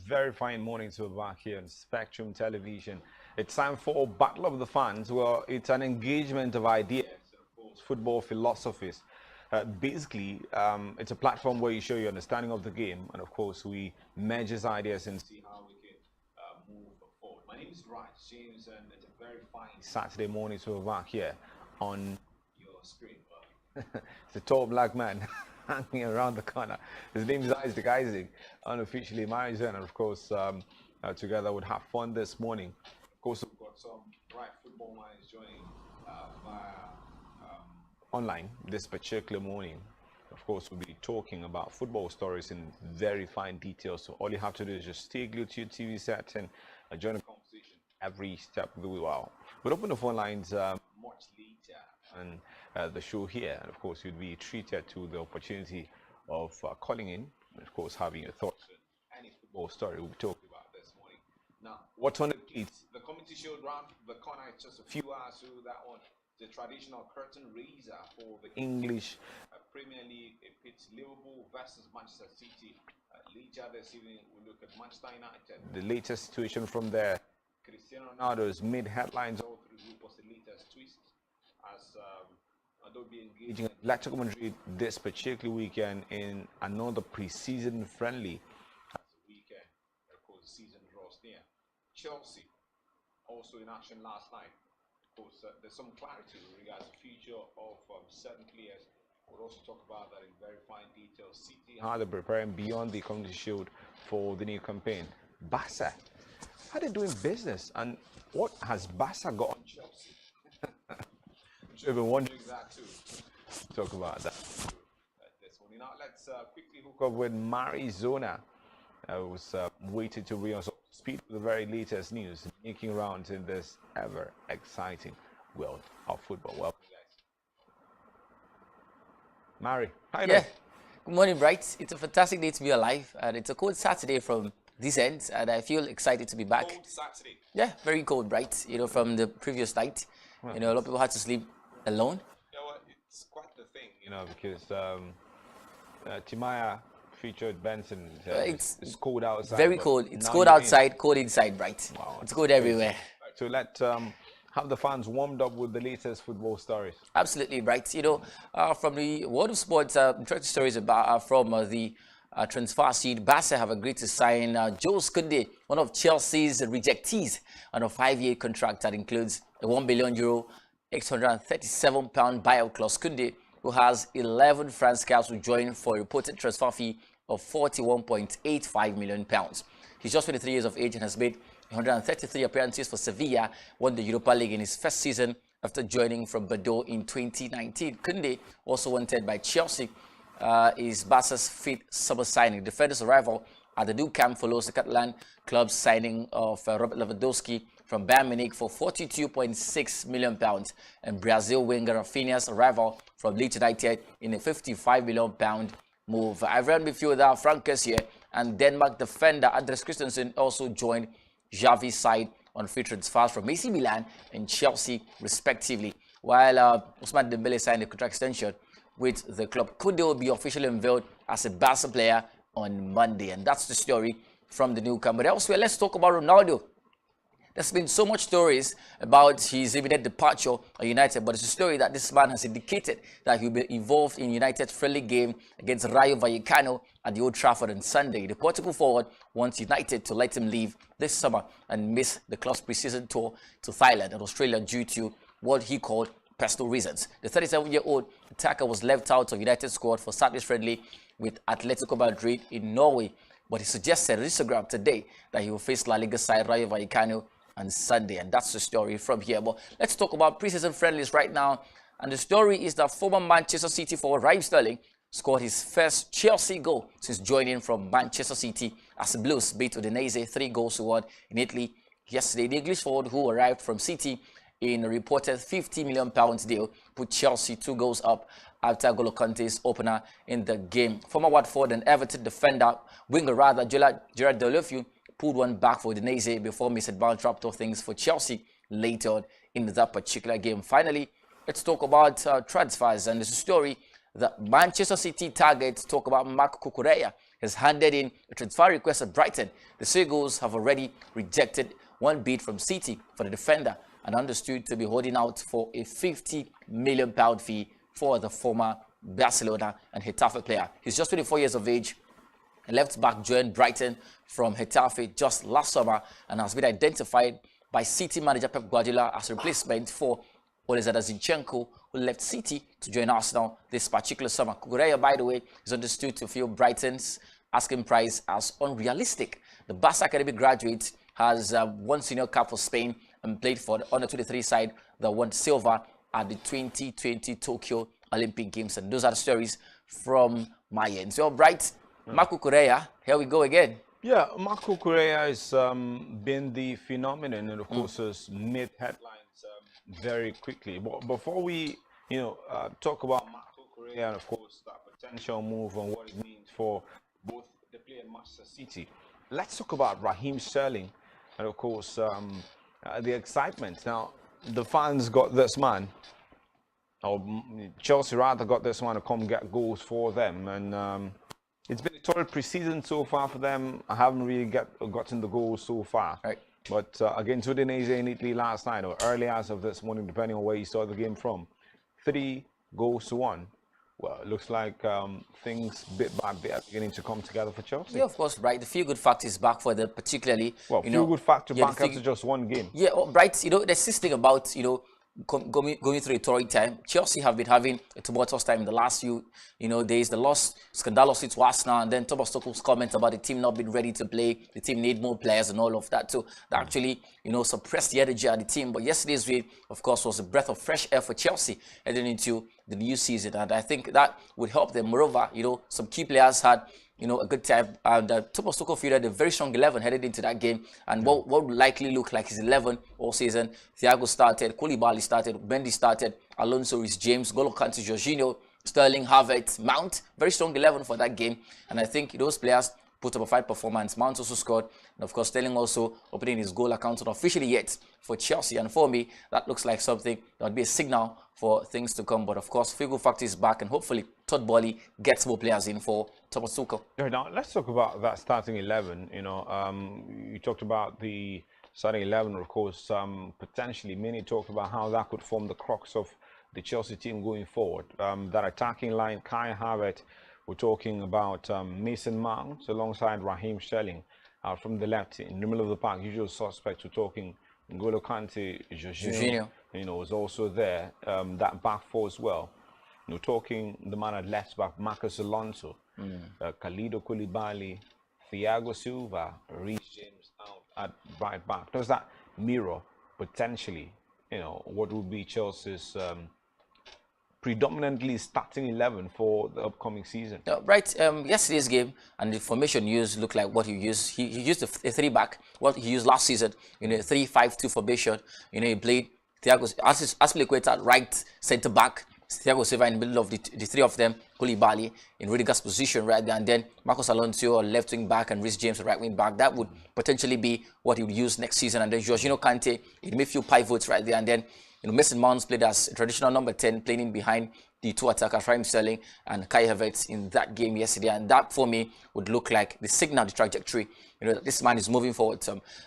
very fine morning to back here on Spectrum Television. It's time for Battle of the Fans. Well, it's an engagement of ideas, of course, football philosophies. Basically, it's a platform where you show your understanding of the game, and of course, we measure ideas and see how we can move forward. My name is Raj James, and it's a very fine Saturday morning to back here on your screen. It's a tall black man hanging around the corner. His name is Isaac, unofficially married, and of course, together would have fun this morning. Of course, we've got some bright football minds joining via online this particular morning. Of course, we'll be talking about football stories in very fine detail. So all you have to do is just stay glued to your TV set and join the conversation every step of the way. Wow. We'll open the phone lines much later and the show here, and of course you'd be treated to the opportunity of calling in and of course having your thoughts on any football story we'll be talking about this morning. Now, what's on the plates? The committee showed round the corner. It's just a few hours through that one. The traditional curtain raiser for the English Premier League. It pits Liverpool versus Manchester City. Later this evening we'll look at Manchester United. The latest situation from there. Cristiano Ronaldo has made headlines all through the group. Was the latest twist as they'll be engaging Atletico Madrid this particular weekend in another pre-season friendly as the weekend. Of course, the season draws near. Chelsea also in action last night. Of course, there's some clarity regarding the future of certain players. We'll also talk about that in very fine detail. City, how they're preparing beyond the Community Shield for the new campaign. Barca, how they're doing business, and what has Barca got on Chelsea? I've been wondering that too. Talk about that this morning. Now let's quickly hook up with Marizona. I was waiting to bring us up to speed with the very latest news making rounds in this ever exciting world of football. Welcome, guys. Mari, hi there. Good morning, Bright. It's a fantastic day to be alive, and it's a cold Saturday from this end, and I feel excited to be back. Cold Saturday. Yeah, very cold, Bright. You know, from the previous night. Well, you know, a lot of people had to sleep alone. Yeah, well, it's quite the thing, you know, because Timaya featured Benson. It's cold outside. Very cold. It's cold outside, cold inside, Bright. Wow, it's cold everywhere. Right, so let's have the fans warmed up with the latest football stories. Absolutely, Bright. You know, from the world of sports, interesting stories about from the transfer seed. Barca have agreed to sign Jules Koundé, one of Chelsea's rejectees, on a 5-year contract that includes a €1 billion, £837 buyout clause. Koundé, who has 11 France caps, will join for a reported transfer fee of £41.85 million. He's just 23 years of age and has made 133 appearances for Sevilla, won the Europa League in his first season after joining from Bordeaux in 2019. Koundé, also wanted by Chelsea, is Barca's fifth summer signing. Defender's arrival at the new camp follows the Catalan club's signing of Robert Lewandowski from Bayern Munich for £42.6 million, and Brazil winger Rafinha's arrival from Leeds United in a £55 million move. Ivorian midfielder Frank Kessié and Denmark defender Andres Christensen also joined Xavi's side on free transfers from AC Milan and Chelsea, respectively, while Ousmane Dembele signed a contract extension with the club. Koundé will be officially unveiled as a Barca player on Monday, and that's the story from the new camp. But elsewhere, let's talk about Ronaldo. There's been so much stories about his imminent departure at United, but it's a story that this man has indicated that he'll be involved in United's friendly game against Rayo Vallecano at the Old Trafford on Sunday. The Portugal forward wants United to let him leave this summer and miss the club's pre-season tour to Thailand and Australia due to what he called personal reasons. The 37-year-old attacker was left out of United's squad for Saturday's friendly with Atletico Madrid in Norway, but he suggested on Instagram today that he will face La Liga side Rayo Vallecano on Sunday, and that's the story from here. But let's talk about preseason friendlies right now, and the story is that former Manchester City forward Raheem Sterling scored his first Chelsea goal since joining from Manchester City as the Blues beat Udinese 3-1 in Italy yesterday. The English forward, who arrived from City in a reported £50 million deal, put Chelsea 2 goals up after N'Golo Kante's opener in the game. Former Watford and Everton winger Gerard Deulofeu pulled one back for Udinese before Mason Mount dropped off things for Chelsea later on in that particular game. Finally, let's talk about transfers, and there's a story that Manchester City targets talk about Marc Cucurella has handed in a transfer request at Brighton. The Seagulls have already rejected one bid from City for the defender and understood to be holding out for a £50 million fee for the former Barcelona and Getafe player. He's just 24 years of age. Left back joined Brighton from Getafe just last summer and has been identified by City manager Pep Guardiola as a replacement for Lisandro Zinchenko, who left City to join Arsenal this particular summer. Cucurella, by the way, is understood to feel Brighton's asking price as unrealistic. The Barca Academy graduate has won senior cap for Spain and played for the under-23 side that won silver at the 2020 Tokyo Olympic Games. And those are the stories from my end. So, Bright, Marco Cucurella, here we go again. Yeah, Marco Cucurella has been the phenomenon and, of course, has made headlines very quickly. But before we, talk about Marco Cucurella and, of course, that potential move and what it means for both the player and Manchester City, let's talk about Raheem Sterling and, of course, the excitement. Now, the fans got this man, or Chelsea rather got this man to come get goals for them, and it's been a total pre-season so far for them. I haven't really gotten the goals so far. Right. But against Udinese in Italy last night, or early as of this morning, depending on where you saw the game from, 3 goals to 1. Well, it looks like things bit by bit are beginning to come together for Chelsea. Yeah, of course, right. The feel-good factor is back for them, particularly. Well, feel-good factor back after just one game. Yeah, right. There's this thing about, going through a torrid time. Chelsea have been having a tumultuous time in the last few, days. The loss, scandalously to Arsenal, and then Thomas Tuchel's comments about the team not being ready to play, the team need more players and all of that. So that actually, suppressed the energy of the team. But yesterday's win, of course, was a breath of fresh air for Chelsea heading into the new season, and I think that would help them. Moreover, some key players had a good time, and Thomas Tuchel fielded a very strong 11 headed into that game, and what would likely look like his 11 all season. Thiago started, Koulibaly started, Mendy started, Alonso, Reece James, N'Golo Kante, Jorginho, Sterling, Havertz, Mount. Very strong 11 for that game, and I think those players put up a fine performance. Mount also scored, and of course Sterling also opening his goal account, not officially yet for Chelsea, and for me that looks like something that would be a signal for things to come. But of course, feel-good factor is back, and hopefully Todd Boehly gets more players in for Thomas Tuchel. Now let's talk about that starting 11. You talked about the starting 11, of course. Potentially, many talked about how that could form the crux of the Chelsea team going forward. That attacking line, Kai Havertz. We're talking about Mason Mount alongside Raheem Sterling from the left in the middle of the park. Usual suspects. We're talking N'Golo Kante, Jorginho. Is also there. That back four as well. Talking the man at left back, Marcus Alonso, Kalidou Koulibaly, Thiago Silva, Reece James out at right back. Does that mirror potentially, what would be Chelsea's predominantly starting 11 for the upcoming season? Right. Yesterday's game and the formation used looked like what he used. He used a 3-back. What he used last season, 3-5-2 formation. He played Thiago Aspilicueta at right centre back, Thiago Silva in the middle of the three of them, Koulibaly in Rudiger's position right there, and then Marcos Alonso left wing back and Reece James right wing back. That would potentially be what he would use next season, and then Jorginho Kante in midfield pivots right there, and then Mason Mount played as a traditional number 10, playing in behind the two attackers, Raheem Sterling and Kai Havertz in that game yesterday. And that, for me, would look like the signal, the trajectory, that this man is moving forward.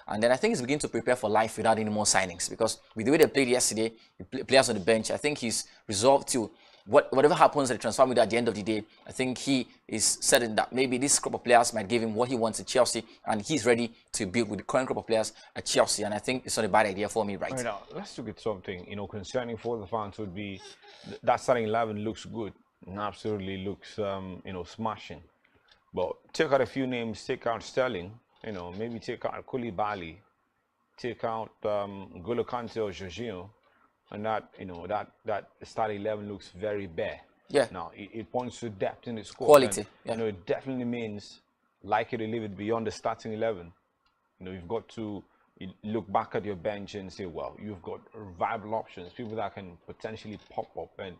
And then I think he's beginning to prepare for life without any more signings. Because with the way they played yesterday, the players on the bench, I think he's resolved to whatever happens at the transfer window at the end of the day. I think he is certain that maybe this crop of players might give him what he wants at Chelsea, and he's ready to build with the current crop of players at Chelsea. And I think it's not a bad idea for me, right? Now, let's look at something, concerning for the fans would be that starting 11 looks good and absolutely looks, smashing. But take out a few names, take out Sterling, maybe take out Koulibaly, take out N'Golo Kante or Jorginho, and that starting 11 looks very bare. Yeah. Now, it points to depth in the squad. Quality. And, yeah. It definitely means like it or leave it beyond the starting 11. You've got to look back at your bench and say, well, you've got viable options, people that can potentially pop up and,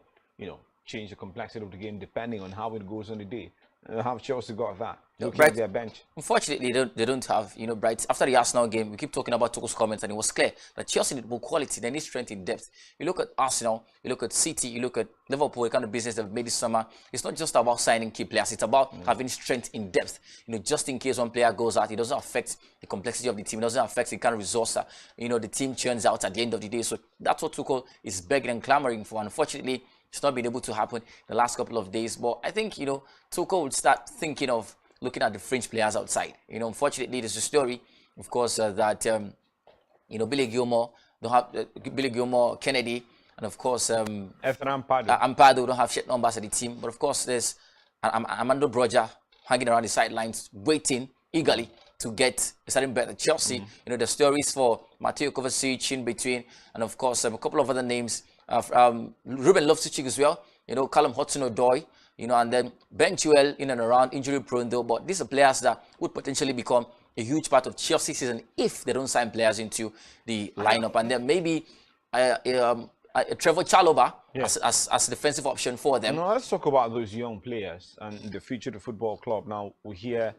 change the complexity of the game depending on how it goes on the day. How have Chelsea got that? Looking Bright, at their bench. unfortunately, they don't have, Bright. After the Arsenal game, we keep talking about Tuchel's comments, and it was clear that Chelsea need more quality. They need strength in depth. You look at Arsenal, you look at City, you look at Liverpool, the kind of business they've made this summer. It's not just about signing key players. It's about having strength in depth. Just in case one player goes out, it doesn't affect the complexity of the team. It doesn't affect the kind of resource that, the team churns out at the end of the day. So that's what Tuchel is begging and clamoring for. Unfortunately, it's not been able to happen the last couple of days. But I think, Tuchel would start thinking of looking at the fringe players outside. Unfortunately, there's a story, of course, that Billy Gilmore don't have Billy Gilmore, Kennedy, and of course Ampado don't have shit numbers at the team. But of course, there's Armando Broja hanging around the sidelines, waiting eagerly to get a certain bet at Chelsea. The stories for Mateo Kovacic in between, and of course a couple of other names. Ruben Loftus-Cheek as well. Callum Hudson-Odoi. And then Ben Chilwell in and around, injury prone though, but these are players that would potentially become a huge part of Chelsea season if they don't sign players into the lineup. And then maybe Trevor Chalobah as a defensive option for them. Now let's talk about those young players and the future of the football club. Now we hear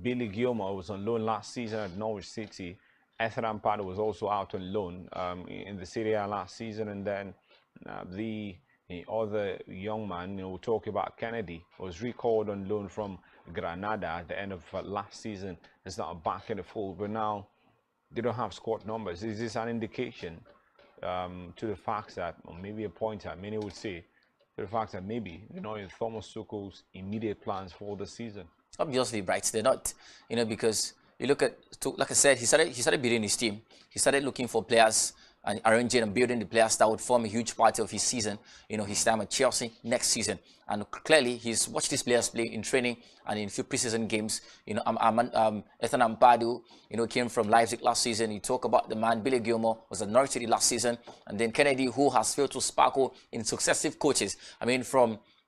Billy Gilmore was on loan last season at Norwich City. Ethan Ampado was also out on loan in the Serie A last season, and then the other young man, we talk about Kennedy, was recalled on loan from Granada at the end of last season. It's not back in the fold, but now they don't have squad numbers. Is this an indication to the fact that, or maybe a pointer, many would say, to the fact that maybe in Thomas Tuchel's immediate plans for the season? Obviously, Bright, they're not, because you look at, like I said, he started building his team. He started looking for players and arranging and building the players that would form a huge part of his season, his time at Chelsea next season. And clearly, he's watched these players play in training and in a few preseason games. Ethan Ampadu, came from Leipzig last season. You talk about the man, Billy Gilmore, was at Norwich City last season. And then Kennedy, who has failed to sparkle in successive coaches.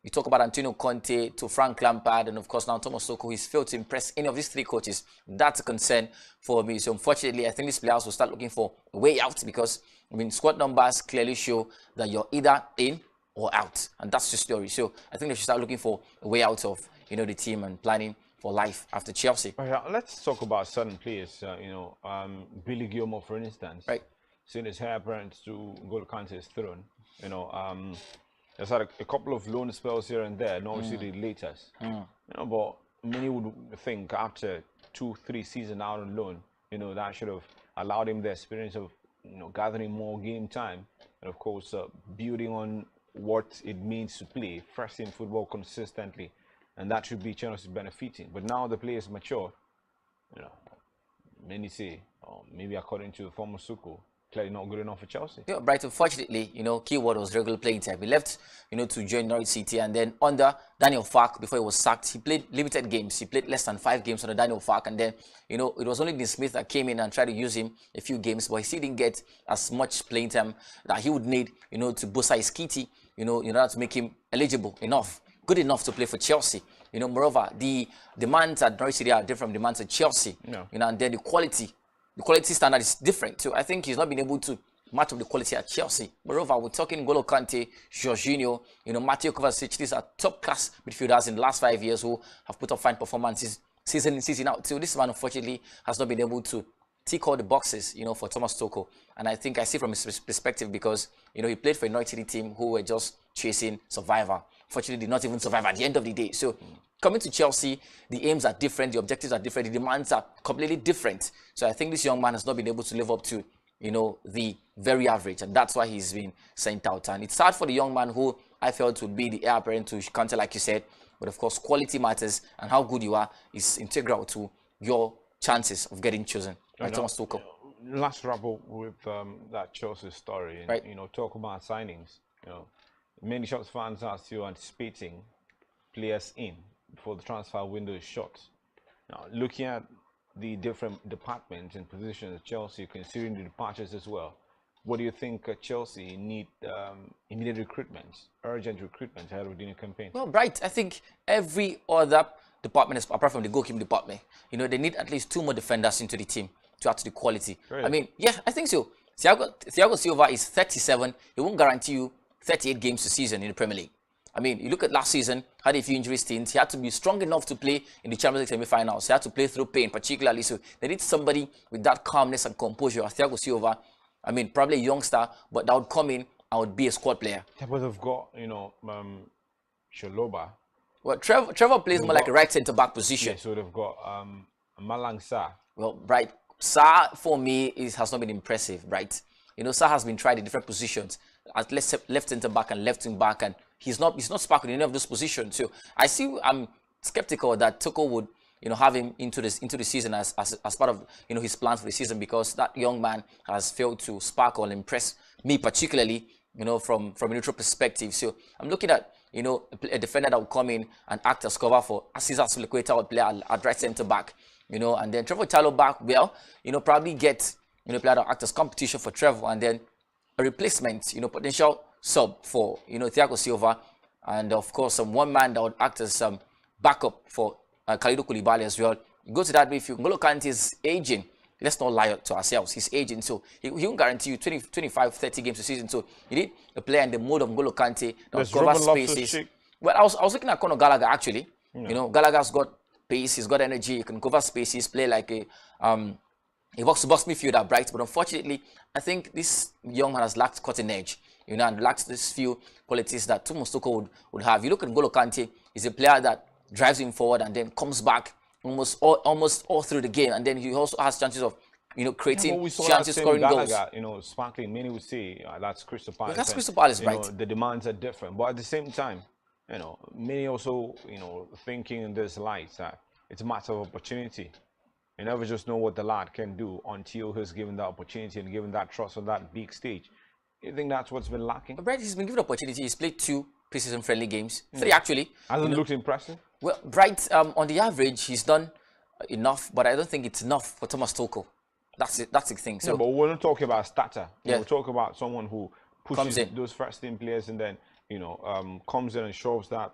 You talk about Antonio Conte to Frank Lampard, and of course now Thomas Tuchel. He's failed to impress any of these three coaches. That's a concern for me. So unfortunately, I think these players will start looking for a way out because, squad numbers clearly show that you're either in or out. And that's the story. So I think they should start looking for a way out of, the team and planning for life after Chelsea. Let's talk about certain players. Billy Gilmore, for instance. Right. Seeing his hair apparent to N'Golo Kante's throne. There's had a couple of loan spells here and there, not obviously the latest. But many would think after 2-3 seasons out on loan, that should have allowed him the experience of, gathering more game time, and of course building on what it means to play first in football consistently, and that should be Chelsea's benefiting. But now the players mature, many say, maybe according to Thomas Tuchel, clearly not good enough for Chelsea. Yeah, right. Unfortunately, keyword was regular playing time. He left, to join Norwich City, and then under Daniel Farke, before he was sacked, he played limited games. He played less than 5 games under Daniel Farke, and then, it was only Dean Smith that came in and tried to use him a few games, but he still didn't get as much playing time that he would need, to boost his kitty, in order to make him eligible enough, good enough to play for Chelsea. Moreover, the demands at Norwich City are different from demands at Chelsea. And then the quality standard is different too. I think he's not been able to match up the quality at Chelsea. Moreover, we're talking N'Golo Kante, Jorginho, Mateo Kovacic. These are top-class midfielders in the last 5 years who have put up fine performances season in, season out. So this man, unfortunately, has not been able to tick all the boxes, for Thomas Tuchel. And I think I see from his perspective because, he played for a Norwich City team who were just chasing survivor. Fortunately, did not even survive at the end of the day. So coming to Chelsea, the aims are different, the objectives are different, the demands are completely different. So I think this young man has not been able to live up to, the very average, and that's why he's been sent out. And it's hard for the young man who I felt would be the heir apparent to Kante, like you said. But of course, quality matters, and how good you are is integral to your chances of getting chosen by Thomas Tuchel. Let's wrap up with that Chelsea story, and, right. Talk about signings. Many Chelsea fans are still anticipating players in before the transfer window is shut. Now, looking at the different departments and positions at Chelsea, considering the departures as well, what do you think Chelsea need immediate recruitment, urgent recruitment ahead of the new campaign? Well, Bright, I think every other department, apart from the goalkeeping department, they need at least 2 more defenders into the team to add to the quality. Really? I think so. Thiago Silva is 37. He won't guarantee you 38 games a season in the Premier League. I mean, you look at last season, had a few injury stints. He had to be strong enough to play in the Champions League semi-finals. He had to play through pain, particularly. So they need somebody with that calmness and composure. Thiago Silva, I mean, probably a youngster, but that would come in and would be a squad player. Yeah, but they've got, Shaloba. Well, Trevor plays more like a right centre-back position. Yeah, so they've got Malang Sarr. Well, right. Sarr, for me, has not been impressive, right? Sarr has been tried in different positions, at left centre-back and left wing-back, and he's not sparkling in any of those positions. So I'm skeptical that Tuchel would, have him into the season as part of, his plans for the season, because that young man has failed to sparkle and impress me particularly, from a neutral perspective. So I'm looking at, a defender that will come in and act as cover for Cesar Azpilicueta, would play at right centre-back, and then Trevor Chalobah, probably get, player that will act as competition for Trevor, and then a replacement, potential sub for, Thiago Silva, and of course, one man that would act as backup for Kalidou Koulibaly as well. You go to that midfield. N'Golo Kante is aging. Let's not lie to ourselves. He's aging, so he won't guarantee you 20, 25, 30 games a season. So you need a player in the mode of N'Golo Kante that will cover spaces. Well, I was looking at Conor Gallagher actually. Yeah. Gallagher's got pace. He's got energy. He can cover spaces. Play like a box-to-box midfielder, bright. But unfortunately, I think this young man has lacked cutting edge. And lacks these few qualities that Thomas Tuchel would have. You look at N'Golo Kante. He's a player that drives him forward and then comes back almost all through the game, and then he also has chances of creating chances, scoring Gallagher, goals. sparkling. Many would say that's Crystal Palace. Yeah, that's Crystal Palace, right? The demands are different, but at the same time, many also thinking in this light that it's a matter of opportunity. You never just know what the lad can do until he's given that opportunity and given that trust on that big stage. You think that's what's been lacking? Bright, he's been given opportunity. He's played 2 preseason friendly games. 3 actually. Hasn't looked impressive? Well, Bright, on the average, he's done enough, but I don't think it's enough for Thomas Tuchel. That's it. That's the thing. So, yeah, but we're not talking about a starter. Yeah. We're talking about someone who pushes those first team players and then, comes in and shows that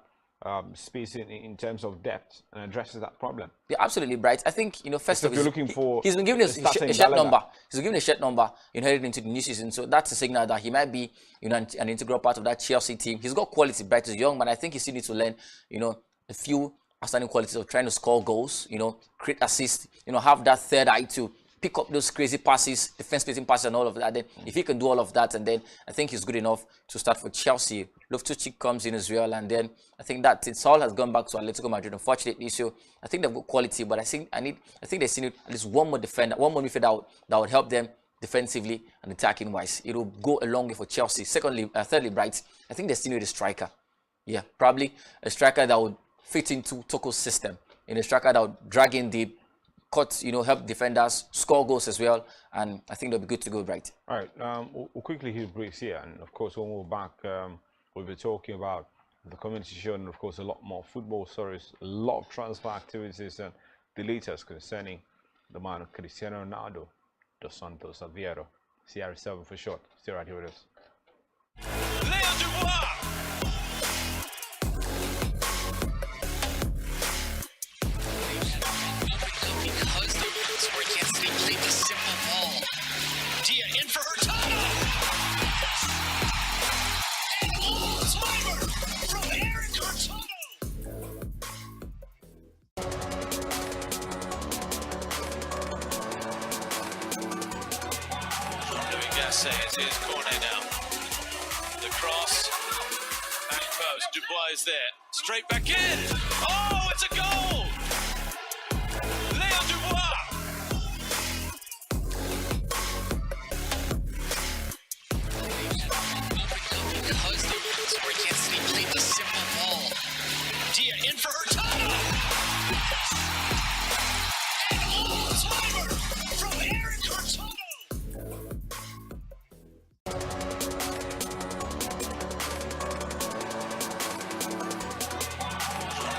space in terms of depth and addresses that problem. Yeah, absolutely, Bright. I think, first of all, he's been given a shirt number. He's been given a shirt number heading into the new season. So that's a signal that he might be, an integral part of that Chelsea team. He's got quality. Bright is young, but I think he still needs to learn, a few outstanding qualities of trying to score goals, create assists, have that third eye to pick up those crazy passes, defense-splitting passes and all of that. Then if he can do all of that, and then I think he's good enough to start for Chelsea. Loftus-Cheek comes in as well, and then I think that it's all has gone back to Atletico Madrid, unfortunately. So I think they've got quality, but I think they still need at least one more defender, one more midfielder that would help them defensively and attacking wise. It will go a long way for Chelsea. Thirdly, Bright, I think they still need a striker. Yeah, probably a striker that would fit into Tuchel's system. A striker that would drag in deep, help defenders, score goals as well, and I think they'll be good to go, Bright. All right, we'll quickly hit breaks here, and of course when we're back, we'll be talking about the community show, and of course a lot more football stories, a lot of transfer activities, and the latest concerning the man Cristiano Ronaldo dos Santos Aveiro, CR7 for short. Stay right here with us. In for Hurtado! And all-timer from Eric Hurtado! Louis Gasset is his corner now. The cross, back post, Dubois is there. Straight back in! Oh, it's a goal! Léo Dubois! In for Hurtado! And all-timer from Eric Hurtado!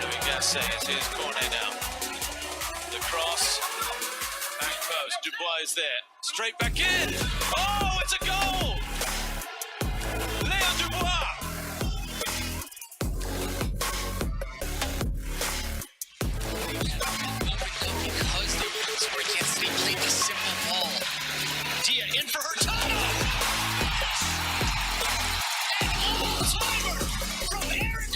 Louis Gasset is his corner now. The cross, back post, Dubois is there. Straight back in! Oh, it's a goal! Léo Dubois! In for Hurtado! And all-timer from Eric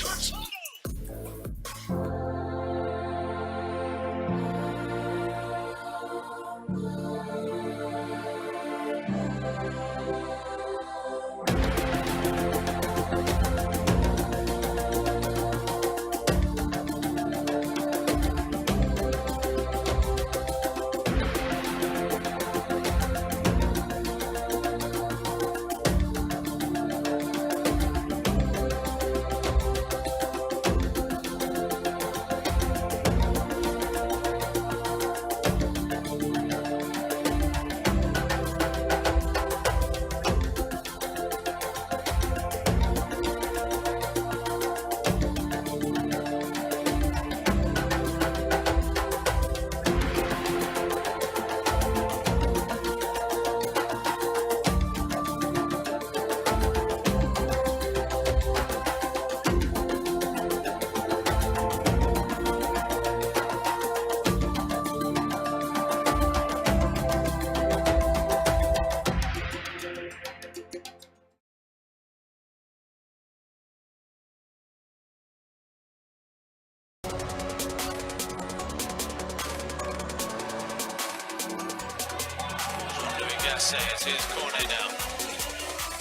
Gasset, his corner now.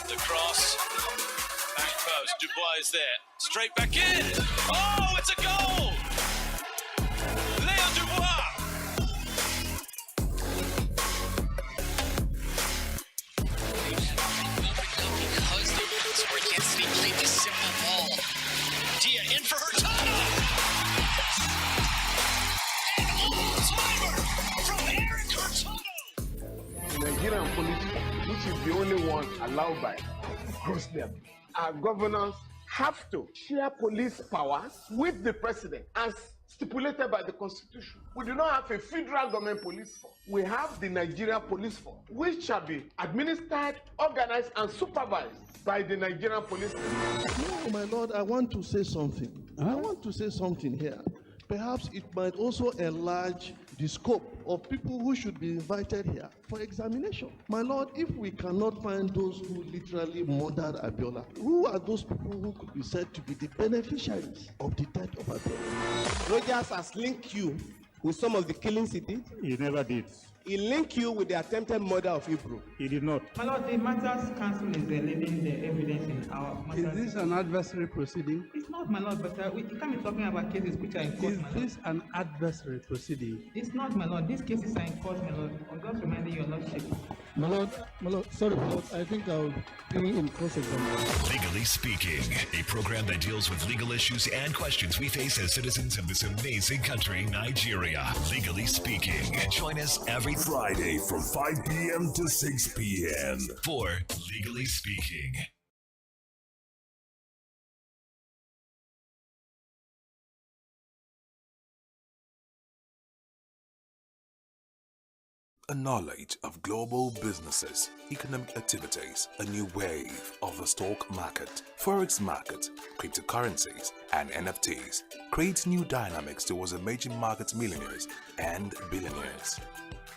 The cross, back post, Dubois there, straight back in. Oh, it's a goal! Léon Dubois. Because the rules were against me, played this simple ball. Dia in for Hurtado. An all-timer from Eric Hurtado. Nigerian police, which is the only one allowed by them. Our governors have to share police powers with the president as stipulated by the constitution. We do not have a federal government police force. We have the Nigerian police force, which shall be administered, organized, and supervised by the Nigerian police force. No, my lord, I want to say something. I want to say something here. Perhaps it might also enlarge the scope of people who should be invited here for examination. My lord, if we cannot find those who literally murdered Abiola, who are those people who could be said to be the beneficiaries of the death of Abiola? Rogers has linked you with some of the killings he did. He never did. He linked you with the attempted murder of Hebrew. He did not. My lord, the matters council is leading the evidence in our matters. Is this an adversary proceeding? It's not, my lord, but you can't be talking about cases which are in court, Is my lord. this an adversary proceeding? It's not, my lord. These cases are in court, my lord. I'm just reminding your lordship. My lord, sorry, my lord, I think I'll bring in cross-examination. Legally Speaking, a program that deals with legal issues and questions we face as citizens of this amazing country, Nigeria. Legally Speaking. Join us every Friday from 5 p.m. to 6 p.m. for Legally Speaking. A knowledge of global businesses, economic activities, a new wave of the stock market, forex market, cryptocurrencies, and NFTs creates new dynamics towards emerging market millionaires and billionaires.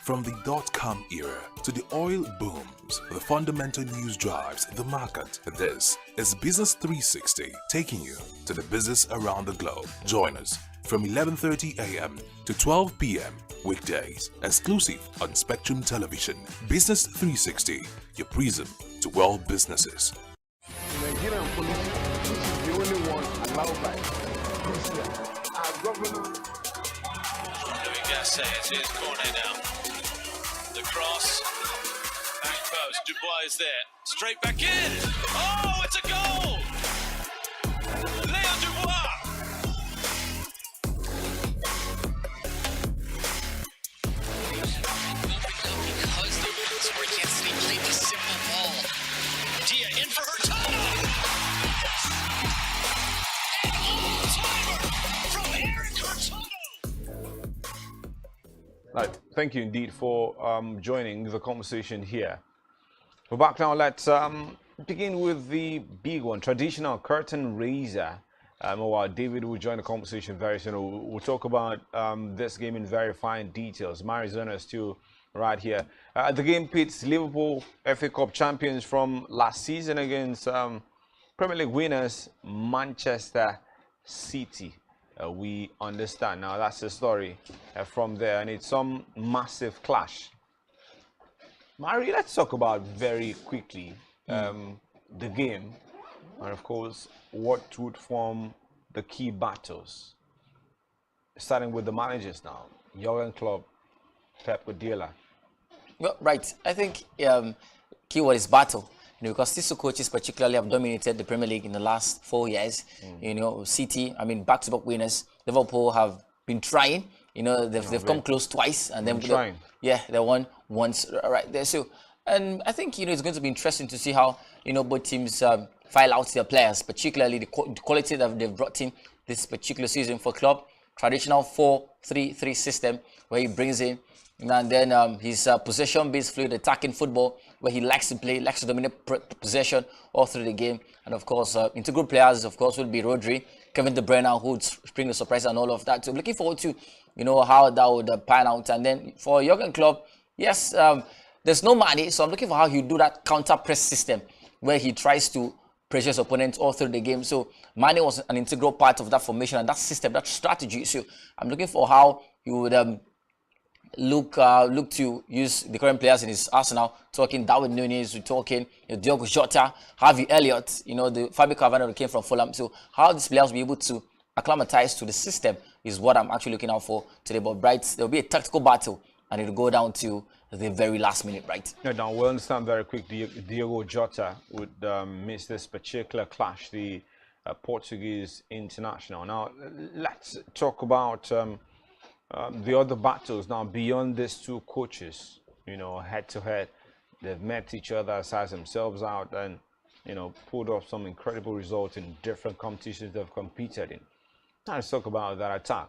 From the dot-com era to the oil booms, the fundamental news drives the market. This is Business 360, taking you to the business around the globe. Join us from 11:30 a.m. to 12 p.m. weekdays, exclusive on Spectrum Television. Business 360, your prism to world businesses. Nigerian police, which is the only one allowed by our governor. Louis Gasset, his corner now. The cross, back post, Dubois there, straight back in. Oh, it's a goal! Léon Dubois. Because the rules were against me, played this simple ball. Dia in for Hurtado. An all-timer from Eric Hurtado. Right, thank you indeed for joining the conversation here. We're back now. Let's begin with the big one, traditional curtain raiser. While David will join the conversation very soon. We'll talk about this game in very fine details. Marizona is still right here. The game pits Liverpool FA Cup champions from last season against Premier League winners Manchester City. We understand now that's the story from there, and it's some massive clash. Mari, let's talk about very quickly the game, and of course what would form the key battles, starting with the managers now. Jurgen Klopp, Pep Guardiola. Well, right. I think keyword is battle. Because these two coaches particularly have dominated the Premier League in the last 4 years. City, back-to-back winners. Liverpool have been trying. They've come close twice, and then they won once right there. So, and I think it's going to be interesting to see how both teams file out their players, particularly the quality that they've brought in this particular season for Klopp. Traditional 4-3-3 system where he brings in, and then his possession-based fluid attacking football where he likes to play, likes to dominate possession all through the game. And of course, integral players, of course, will be Rodri, Kevin De Bruyne, who would bring the surprise and all of that. So looking forward to, how that would pan out. And then for Jurgen Klopp, yes, there's no money, so I'm looking for how he do that counter-press system where he tries to pressure his opponents all through the game. So Mane was an integral part of that formation and that system, that strategy. So I'm looking for how he would look to use the current players in his arsenal. Talking Darwin Núñez, we're talking Diogo Jota, Harvey Elliott, the Fabio Carvalho that came from Fulham. So how these players will be able to acclimatize to the system is what I'm actually looking out for today. But Bright, there'll be a tactical battle, and it'll go down to the very last minute, right? No, now we'll understand very quick. Diogo Jota would miss this particular clash, the Portuguese international. Now, let's talk about the other battles now beyond these two coaches. Head to head, they've met each other, sized themselves out, and pulled off some incredible results in different competitions they've competed in. Now let's talk about that attack.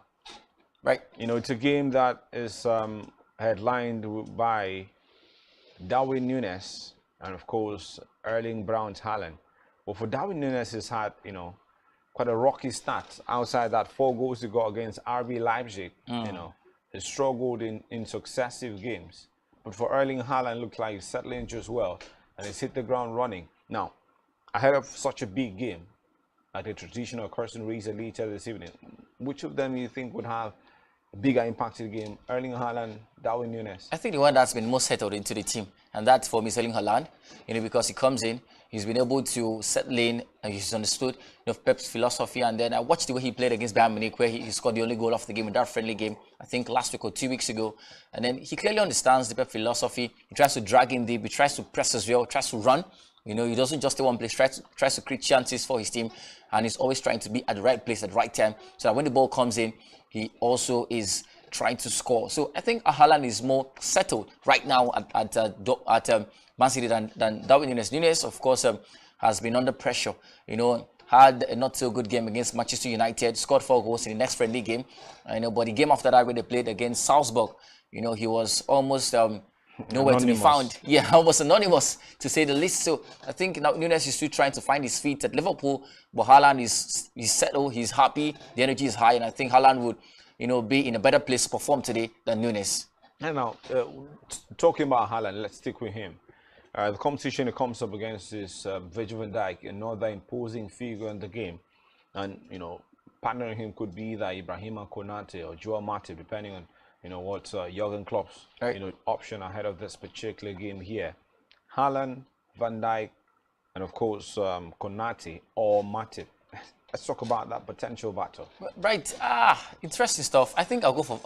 Right. It's a game that is headlined by Darwin Núñez and of course Erling Braut Haaland. But for Darwin Núñez, has had quite a rocky start. Outside that 4 goals he got against RB Leipzig, he struggled in successive games. But for Erling Haaland, looked like he's settling just well and he's hit the ground running. Now, ahead of such a big game at a traditional Kirsten Racer later this evening, which of them you think would have a bigger impact in the game? Erling Haaland, Darwin Núñez? I think the one that's been most settled into the team, and that for me is Erling Haaland, because he comes in, he's been able to settle in, and he's understood Pep's philosophy. And then I watched the way he played against Bayern Munich, where he scored the only goal of the game in that friendly game, I think last week or 2 weeks ago. And then he clearly understands the Pep philosophy. He tries to drag in deep, he tries to press as well, tries to run. He doesn't just stay one place, tries to create chances for his team, and he's always trying to be at the right place at the right time, so that when the ball comes in, he also is trying to score. So I think Haaland is more settled right now at Man City than Darwin Núñez. Núñez, of course, has been under pressure. Had a not so good game against Manchester United, scored 4 goals in the next friendly game. But the game after that, when they played against Salzburg, he was almost nowhere to be found. Yeah, almost anonymous, to say the least. So I think now Núñez is still trying to find his feet at Liverpool, but Haaland is settled, he's happy, the energy is high, and I think Haaland would be in a better place to perform today than Núñez. And now, talking about Haaland, let's stick with him. The competition he comes up against is Virgil van Dijk, another imposing figure in the game. And, partnering him could be either Ibrahima Konate or Joao Matip, depending on what Jurgen Klopp's option ahead of this particular game here. Haaland, Van Dijk, and of course Konate or Matip. Let's talk about that potential battle. Right. Interesting stuff. I think I'll go for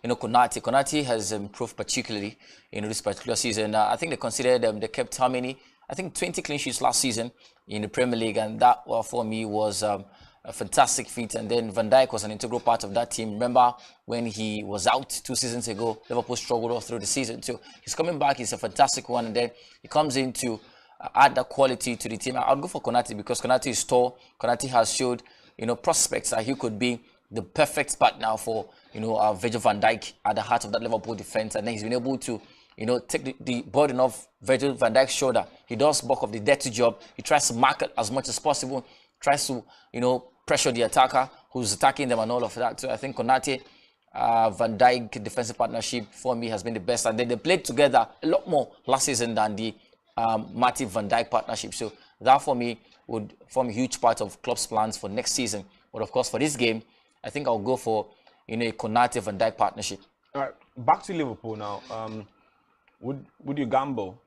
Konate. Konate has improved particularly this particular season. I think they considered they kept how many? I think 20 clean sheets last season in the Premier League, and that for me was a fantastic feat. And then Van Dijk was an integral part of that team. Remember when he was out 2 seasons ago, Liverpool struggled all through the season. So he's coming back, he's a fantastic one, and then he comes in to add that quality to the team. I'll go for Konate because Konate is tall. Konate has showed prospects that he could be the perfect partner for Virgil van Dijk at the heart of that Liverpool defense, and then he's been able to take the burden off Virgil van Dijk's shoulder. He does bulk of the dirty job. He tries to market as much as possible, tries to pressure the attacker who's attacking them and all of that. So I think Konate Van Dijk defensive partnership for me has been the best, and then they played together a lot more last season than the Matip Van Dijk partnership. So that for me would form a huge part of Klopp's plans for next season. But of course, for this game, I think I'll go for a Konate Van Dijk partnership. All right, back to Liverpool now. Would you gamble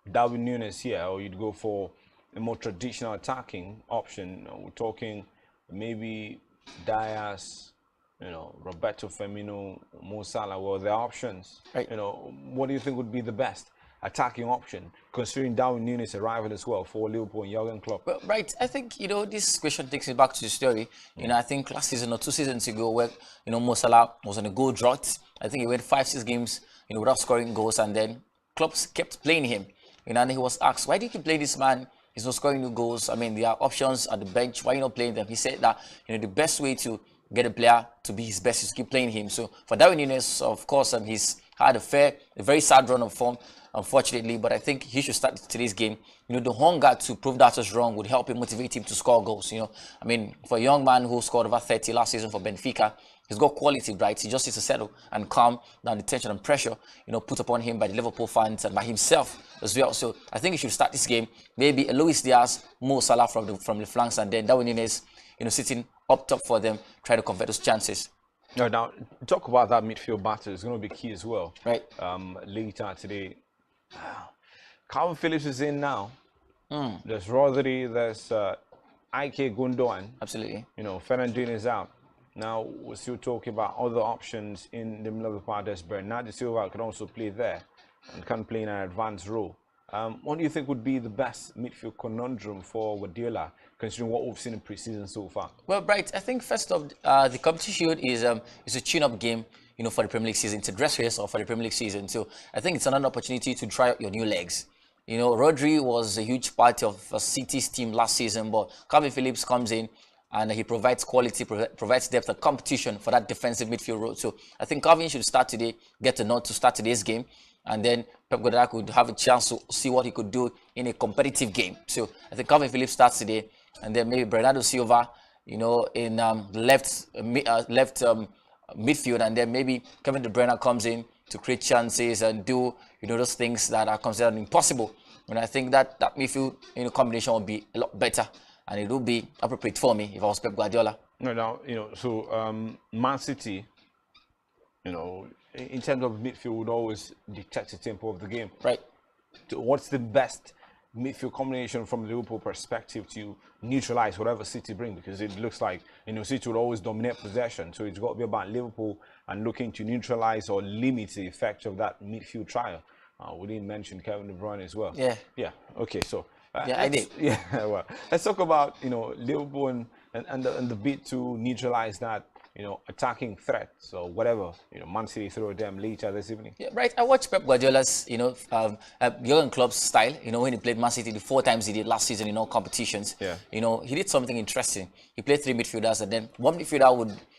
Darwin Núñez here, or you'd go for a more traditional attacking option? We're talking maybe Diaz, Roberto Firmino, Mo Salah. Well, there are options. Right. What do you think would be the best attacking option, considering Darwin Núñez' arrival as well for Liverpool and Jurgen Klopp? Well, right. I think, this question takes me back to the story. I think last season or 2 seasons ago where, Mo Salah was on a goal drought. I think he went 5-6 games, without scoring goals, and then Klopp kept playing him. And he was asked, why do you keep playing this man? He's not scoring new goals. I mean, there are options at the bench. Why are you not playing them? He said that, the best way to get a player to be his best is to keep playing him. So for Darwin Núñez, of course, he's had a very sad run of form, unfortunately, but I think he should start today's game. The hunger to prove that was wrong would help him, motivate him to score goals. I mean, for a young man who scored over 30 last season for Benfica, he's got quality, right? He just needs to settle and calm down the tension and pressure, put upon him by the Liverpool fans and by himself as well. So I think he should start this game. Maybe Luis Diaz, Mo Salah from the flanks, and then Darwin Núñez, sitting up top for them, try to convert those chances. Now, talk about that midfield battle. It's going to be key as well. Right. Later today. Calvin Phillips is in now. There's Rodri, there's Ike Gundogan. Absolutely. You know, Fernandinho is out. Now, we're still talking about other options in the middle of the park. There's Bernardo Silva can also play there and can play in an advanced role. What do you think would be the best midfield conundrum for Guardiola, considering what we've seen in pre-season so far? Well, Bright, I think first off, the competition is a tune-up game, you know, for the Premier League season. It's a dress rehearsal for the Premier League season. So I think it's another opportunity to try out your new legs. You know, Rodri was a huge part of City's team last season, but Calvin Phillips comes in and he provides quality, provides depth and competition for that defensive midfield role. So I think Calvin should start today, get a nod to start today's game, and then Pep Guardiola could have a chance to see what he could do in a competitive game. So I think Calvin Phillips starts today, and then maybe Bernardo Silva, you know, in left midfield, and then maybe Kevin De Bruyne comes in to create chances and do, you know, those things that are considered impossible. And I think that midfield, you know, combination would be a lot better, and it would be appropriate for me if I was Pep Guardiola. No, now, you know, so Man City, you know, in terms of midfield, would always dictate the tempo of the game. Right. So what's the best midfield combination from the Liverpool perspective to neutralize whatever City bring? Because it looks like, you know, City would always dominate possession. So it's got to be about Liverpool and looking to neutralize or limit the effect of that midfield trial. We didn't mention Kevin De Bruyne as well. Yeah. Yeah. Okay. So. Yeah, I did. Yeah. Well, let's talk about, you know, Liverpool and the bid to neutralize that, you know, attacking threats or whatever, you know, Man City throw them later this evening. Yeah, right. I watched Pep Guardiola's, you know, Jurgen Klopp's style, you know, when he played Man City the 4 times he did last season in all competitions. Yeah. You know, he did something interesting. He played 3 midfielders, and then one midfielder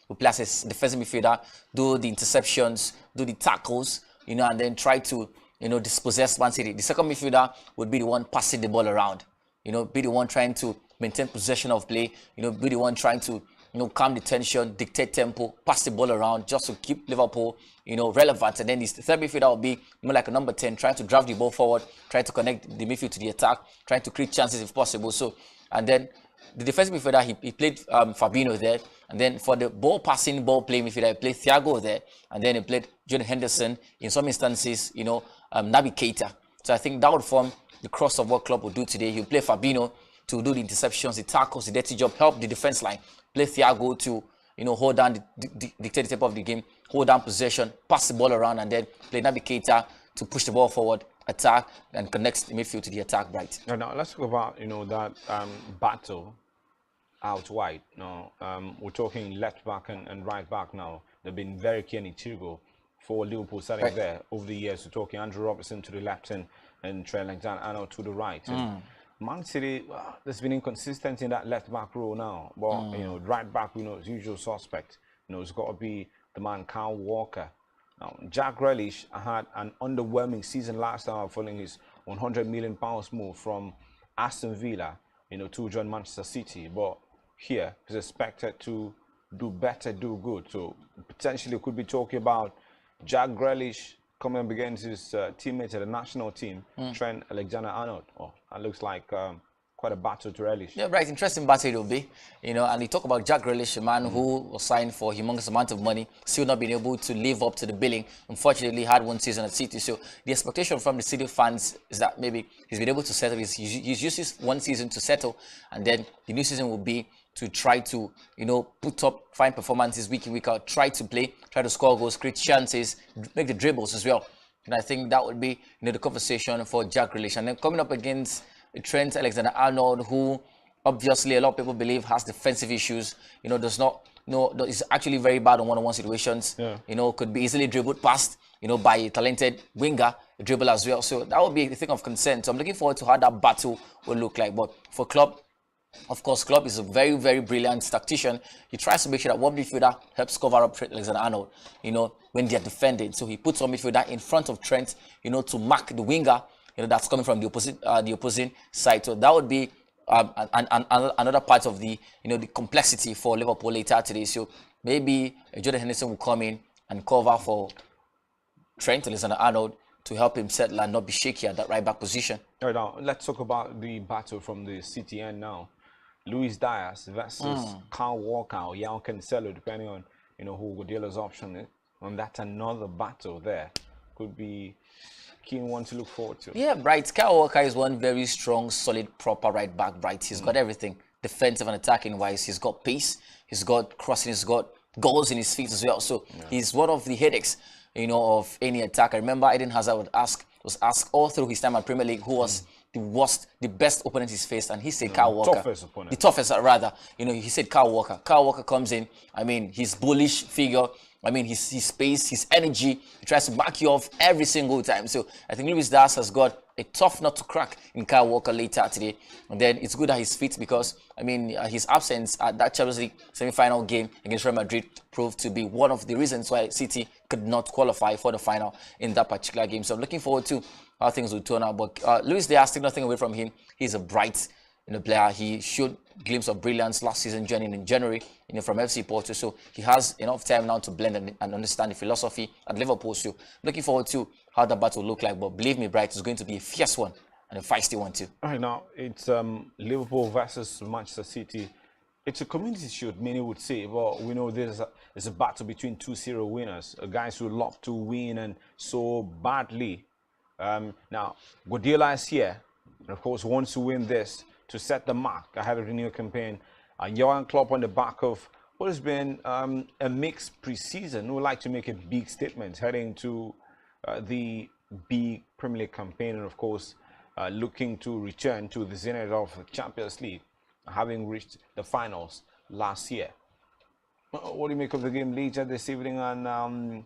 would play as a defensive midfielder, do the interceptions, do the tackles, you know, and then try to, you know, dispossess Man City. The second midfielder would be the one passing the ball around, you know, be the one trying to maintain possession of play, you know, be the one trying to, you know, calm the tension, dictate tempo, pass the ball around just to keep Liverpool, you know, relevant. And then the third midfielder will be more like a number 10, trying to drive the ball forward, trying to connect the midfield to the attack, trying to create chances if possible. So, and then the defensive midfielder, he played Fabinho there. And then for the ball passing, ball playing midfielder, he played Thiago there. And then he played Jordan Henderson. In some instances, you know, Naby Keita. So I think that would form the cross of what Klopp would do today. He'll play Fabinho to do the interceptions, the tackles, the dirty job, help the defense line. Play Thiago to, you know, hold down, dictate the tempo of the game, hold down possession, pass the ball around, and then play Naby Keita to push the ball forward, attack, and connect the midfield to the attack, right? Now let's talk about, you know, that battle out wide. Now, we're talking left back and right back now. They've been very key and integral for Liverpool starting there over the years. We're talking Andrew Robertson to the left and Trent Alexander-Arnold to the right. And Man City, there's been inconsistent in that left back role now. But, you know, right back, we know, it's usual suspect. You know, it's got to be the man, Kyle Walker. Now, Jack Grealish had an underwhelming season last time following his £100 million move from Aston Villa, you know, to join Manchester City. But here, he's expected to do better, do good. So, potentially could be talking about Jack Grealish coming up against his teammate at the national team, Trent Alexander-Arnold. Oh, that looks like quite a battle to relish. Yeah, right. Interesting battle it will be. You know, and you talk about Jack Grealish, a man who was signed for a humongous amount of money, still not being able to live up to the billing. Unfortunately, had one season at City. So the expectation from the City fans is that maybe he's been able to settle. He's used his one season to settle, and then the new season will be to try to, you know, put up fine performances week in, week out, try to play, try to score goals, create chances, make the dribbles as well. And I think that would be, you know, the conversation for Jack Grealish. And then coming up against Trent Alexander-Arnold, who obviously a lot of people believe has defensive issues, you know, does not, you know, is actually very bad on one-on-one situations, you know, could be easily dribbled past, you know, by a talented winger, a dribble as well. So that would be a thing of concern. So I'm looking forward to how that battle will look like. But for Klopp, of course, Klopp is a very, very brilliant tactician. He tries to make sure that one midfielder helps cover up Trent Alexander-Arnold, you know, when they're defending. So he puts one midfielder in front of Trent, you know, to mark the winger, you know, that's coming from the opposing side. So that would be another part of the, you know, the complexity for Liverpool later today. So maybe Jordan Henderson will come in and cover for Trent Alexander-Arnold to help him settle and not be shaky at that right back position. All right, now let's talk about the battle from the City end now. Luis Diaz versus Kyle Walker or João Cancelo, depending on who Guardiola's option is. And that's another battle there. Could be keen one to look forward to. Yeah, Bright. Kyle Walker is one very strong, solid, proper right back. Bright. He's got everything, defensive and attacking wise. He's got pace. He's got crossing. He's got goals in his feet as well. So he's one of the headaches, of any attacker. Remember, Eden Hazard was asked all through his time at Premier League who was the best opponent he's faced, and he said Kyle Walker. Toughest opponent. The toughest, rather. He said Kyle Walker. Kyle Walker comes in. His bullish figure. His pace, his energy. He tries to back you off every single time. So I think Luis Diaz has got a tough nut to crack in Kyle Walker later today. And then it's good that he's fit because, his absence at that Champions League semi-final game against Real Madrid proved to be one of the reasons why City could not qualify for the final in that particular game. So I'm looking forward to how things will turn out. But Luis Diaz, take nothing away from him. He's a bright player. He showed glimpse of brilliance last season, joining in January, from FC Porto. So he has enough time now to blend and understand the philosophy at Liverpool. So looking forward to how the battle will look like. But believe me, Bright, is going to be a fierce one and a feisty one too. All right, now it's Liverpool versus Manchester City. It's a community shield, many would say. But we know there's a battle between 2-0 winners, guys who love to win and so badly. Now, Guardiola is here, and of course wants to win this to set the mark ahead of the new campaign. Jurgen Klopp, on the back of what has been a mixed preseason, would like to make a big statement heading to the big Premier League campaign, and of course looking to return to the zenith of the Champions League, having reached the finals last year. What do you make of the game later this evening, and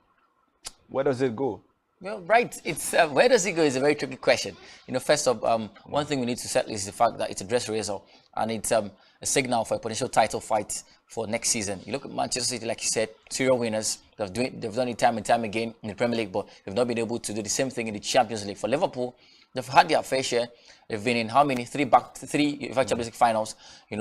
where does it go? Well, right, it's where does it go is a very tricky question. First up, one thing we need to settle is the fact that it's a dress rehearsal, and it's a signal for a potential title fight for next season. You look at Manchester City, like you said, serial winners. They've done it time and time again in the Premier League, but they've not been able to do the same thing in the Champions League. For Liverpool, they've had their fair share. They've been in how many? Three Champions League finals.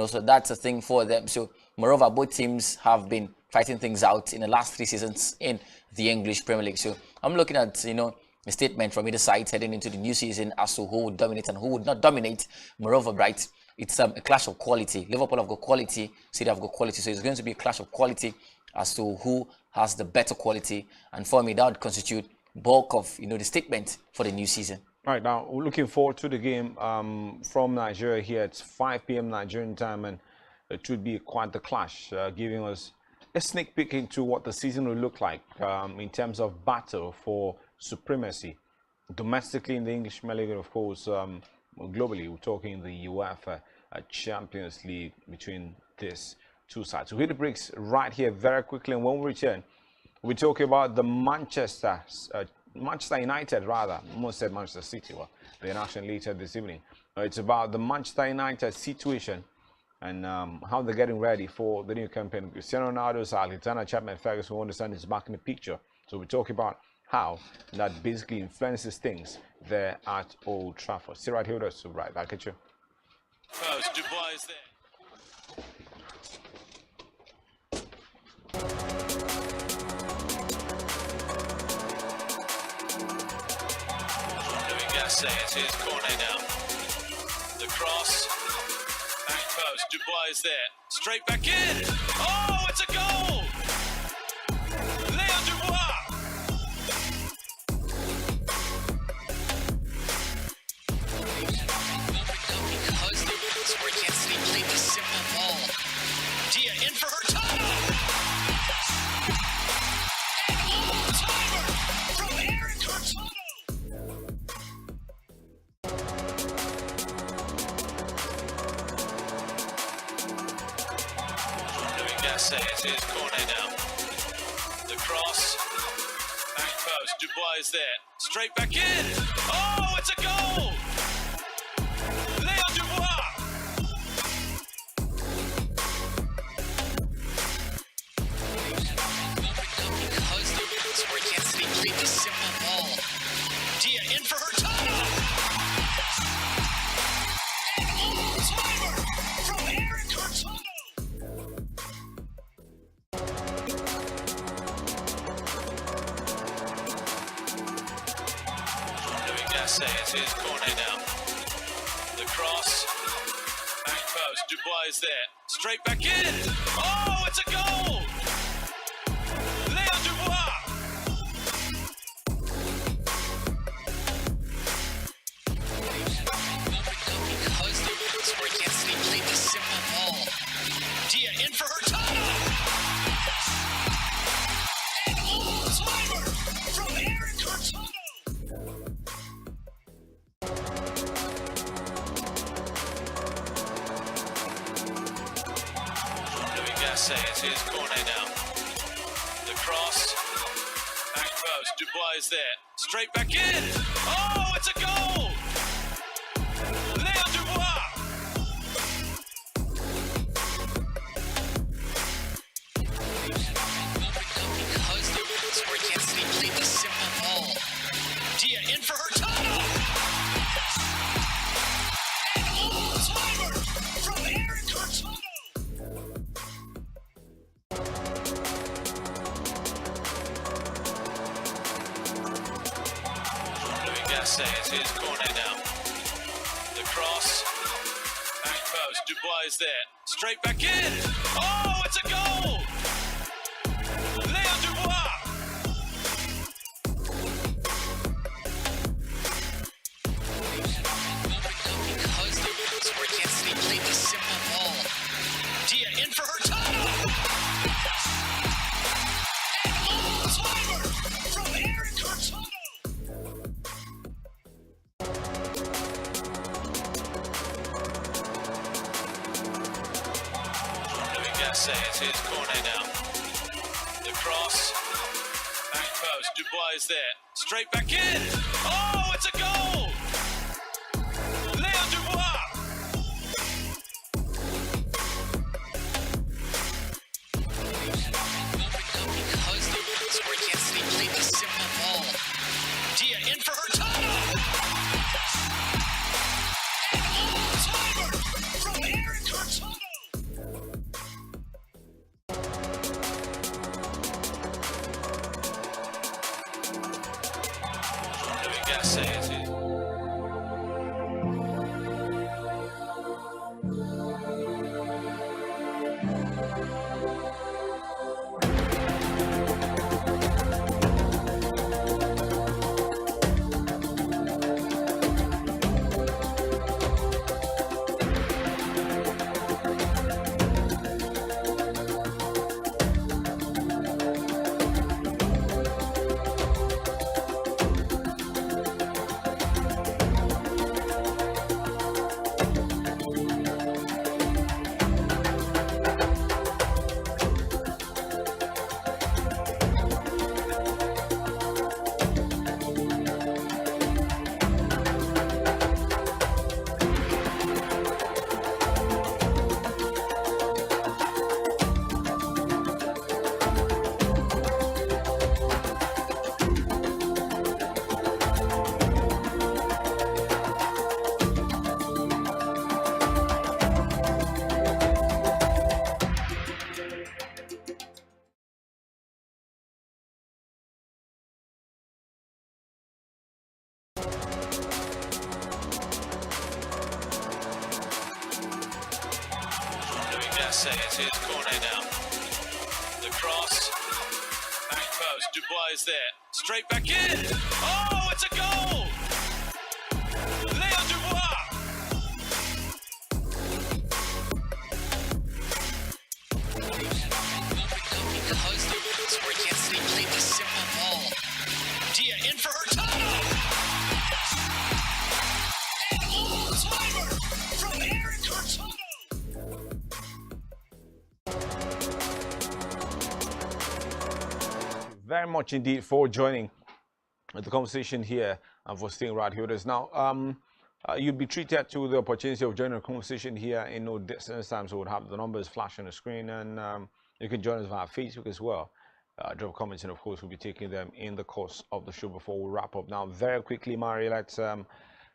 So that's a thing for them. So moreover, both teams have been fighting things out in the last 3 seasons in the English Premier League. So I'm looking at, a statement from either side heading into the new season as to who would dominate and who would not dominate. Moreover, Bright, it's a clash of quality. Liverpool have got quality, City have got quality. So it's going to be a clash of quality as to who has the better quality. And for me, that would constitute bulk of, the statement for the new season. All right, now we're looking forward to the game from Nigeria here. It's 5 p.m. Nigerian time, and it should be quite the clash, giving us a sneak peek into what the season will look like in terms of battle for supremacy domestically in the English Premier League, and of course globally. We're talking the UEFA Champions League between these two sides. So hit the breaks right here very quickly, and when we return, we're talking about the Manchester United, rather. Almost said Manchester City. Well, they're in action later this evening. It's about the Manchester United situation and how they're getting ready for the new campaign. Cristiano Ronaldo's Alexander Chapman Ferguson, we understand, is back in the picture. So we're talking about how that basically influences things there at Old Trafford. Stay right here with us, right back at you. Dubois is there. It's his corner now. The cross, back post. Dubois is there. Straight back in. Oh, it's a goal! Leo Dubois. Because the women's sport can't see played the simple ball. Dia in for her title. And all-timer from Eric Hurtado. It's his corner now. The cross, back post. Dubois is there. Straight back in. Oh, it's a goal! Leo Dubois. Because the women's sport can't see played the simple ball. Dia in for her title. And all-timer from Eric Hurtado. It's his corner now. The cross, back post. Dubois is there. Straight back in. Oh, it's a goal! Gasset, here's Cornet now. The cross, back post, Dubois is there, straight back in. Oh, it's a goal! Léo Dubois! Because the sport can't see, played the simple ball. Dia in for Hurtado! An all-timer from Eric Hurtado! Louis Gasset, here's Cornet now. The cross, back post, Dubois is there, straight back in. Oh, it's a goal! Léo Dubois! Because the sport can't see, played the simple ball. Dia in for Hurtado! An all-timer from Eric Hurtado! Louis Gasset, here's Cornet now. The cross, back post, Dubois is there, straight back in. Oh, it's a goal! Léo Dubois! Because the sport can't see, played the simple ball. Dia in for Hurtado! An all-timer from Eric Hurtado! Louis Gasset, here's Cornet now. The cross, back post, Dubois is there, straight back in. Oh, it's a goal! Léo Dubois! Because the sport can't see, played the simple ball. Dia in for Hurtado! An all-timer from Eric Hurtado! Very much indeed for joining the conversation here and for staying right here with us. Now, you'll be treated to the opportunity of joining the conversation here in no distance time, so we'll have the numbers flash on the screen, and you can join us via Facebook as well. Drop comments, and of course, we'll be taking them in the course of the show before we wrap up. Now, very quickly, Mari, let's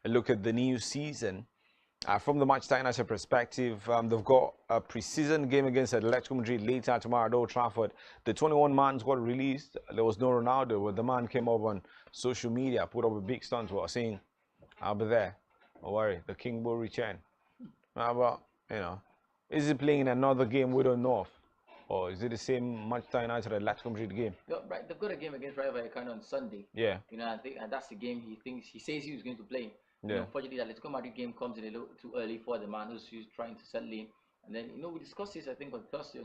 look at the new season. From the Manchester United perspective, they've got a pre-season game against Atletico Madrid later tomorrow at Old Trafford. The 21-man got released. There was no Ronaldo, but the man came up on social media, put up a big stunt, saying, "I'll be there. Don't worry, the King will return." But, you know, is he playing in another game we don't know of? Or is it the same Manchester United Atletico Madrid game? Yeah, right. They've got a game against Rayo Vallecano on Sunday. Yeah. You know, I think, and that's the game he says he was going to play. Yeah. You know, unfortunately, the Atletico Madrid game comes in a little too early for the man who's trying to settle in. And then, you know, we discussed this, I think, on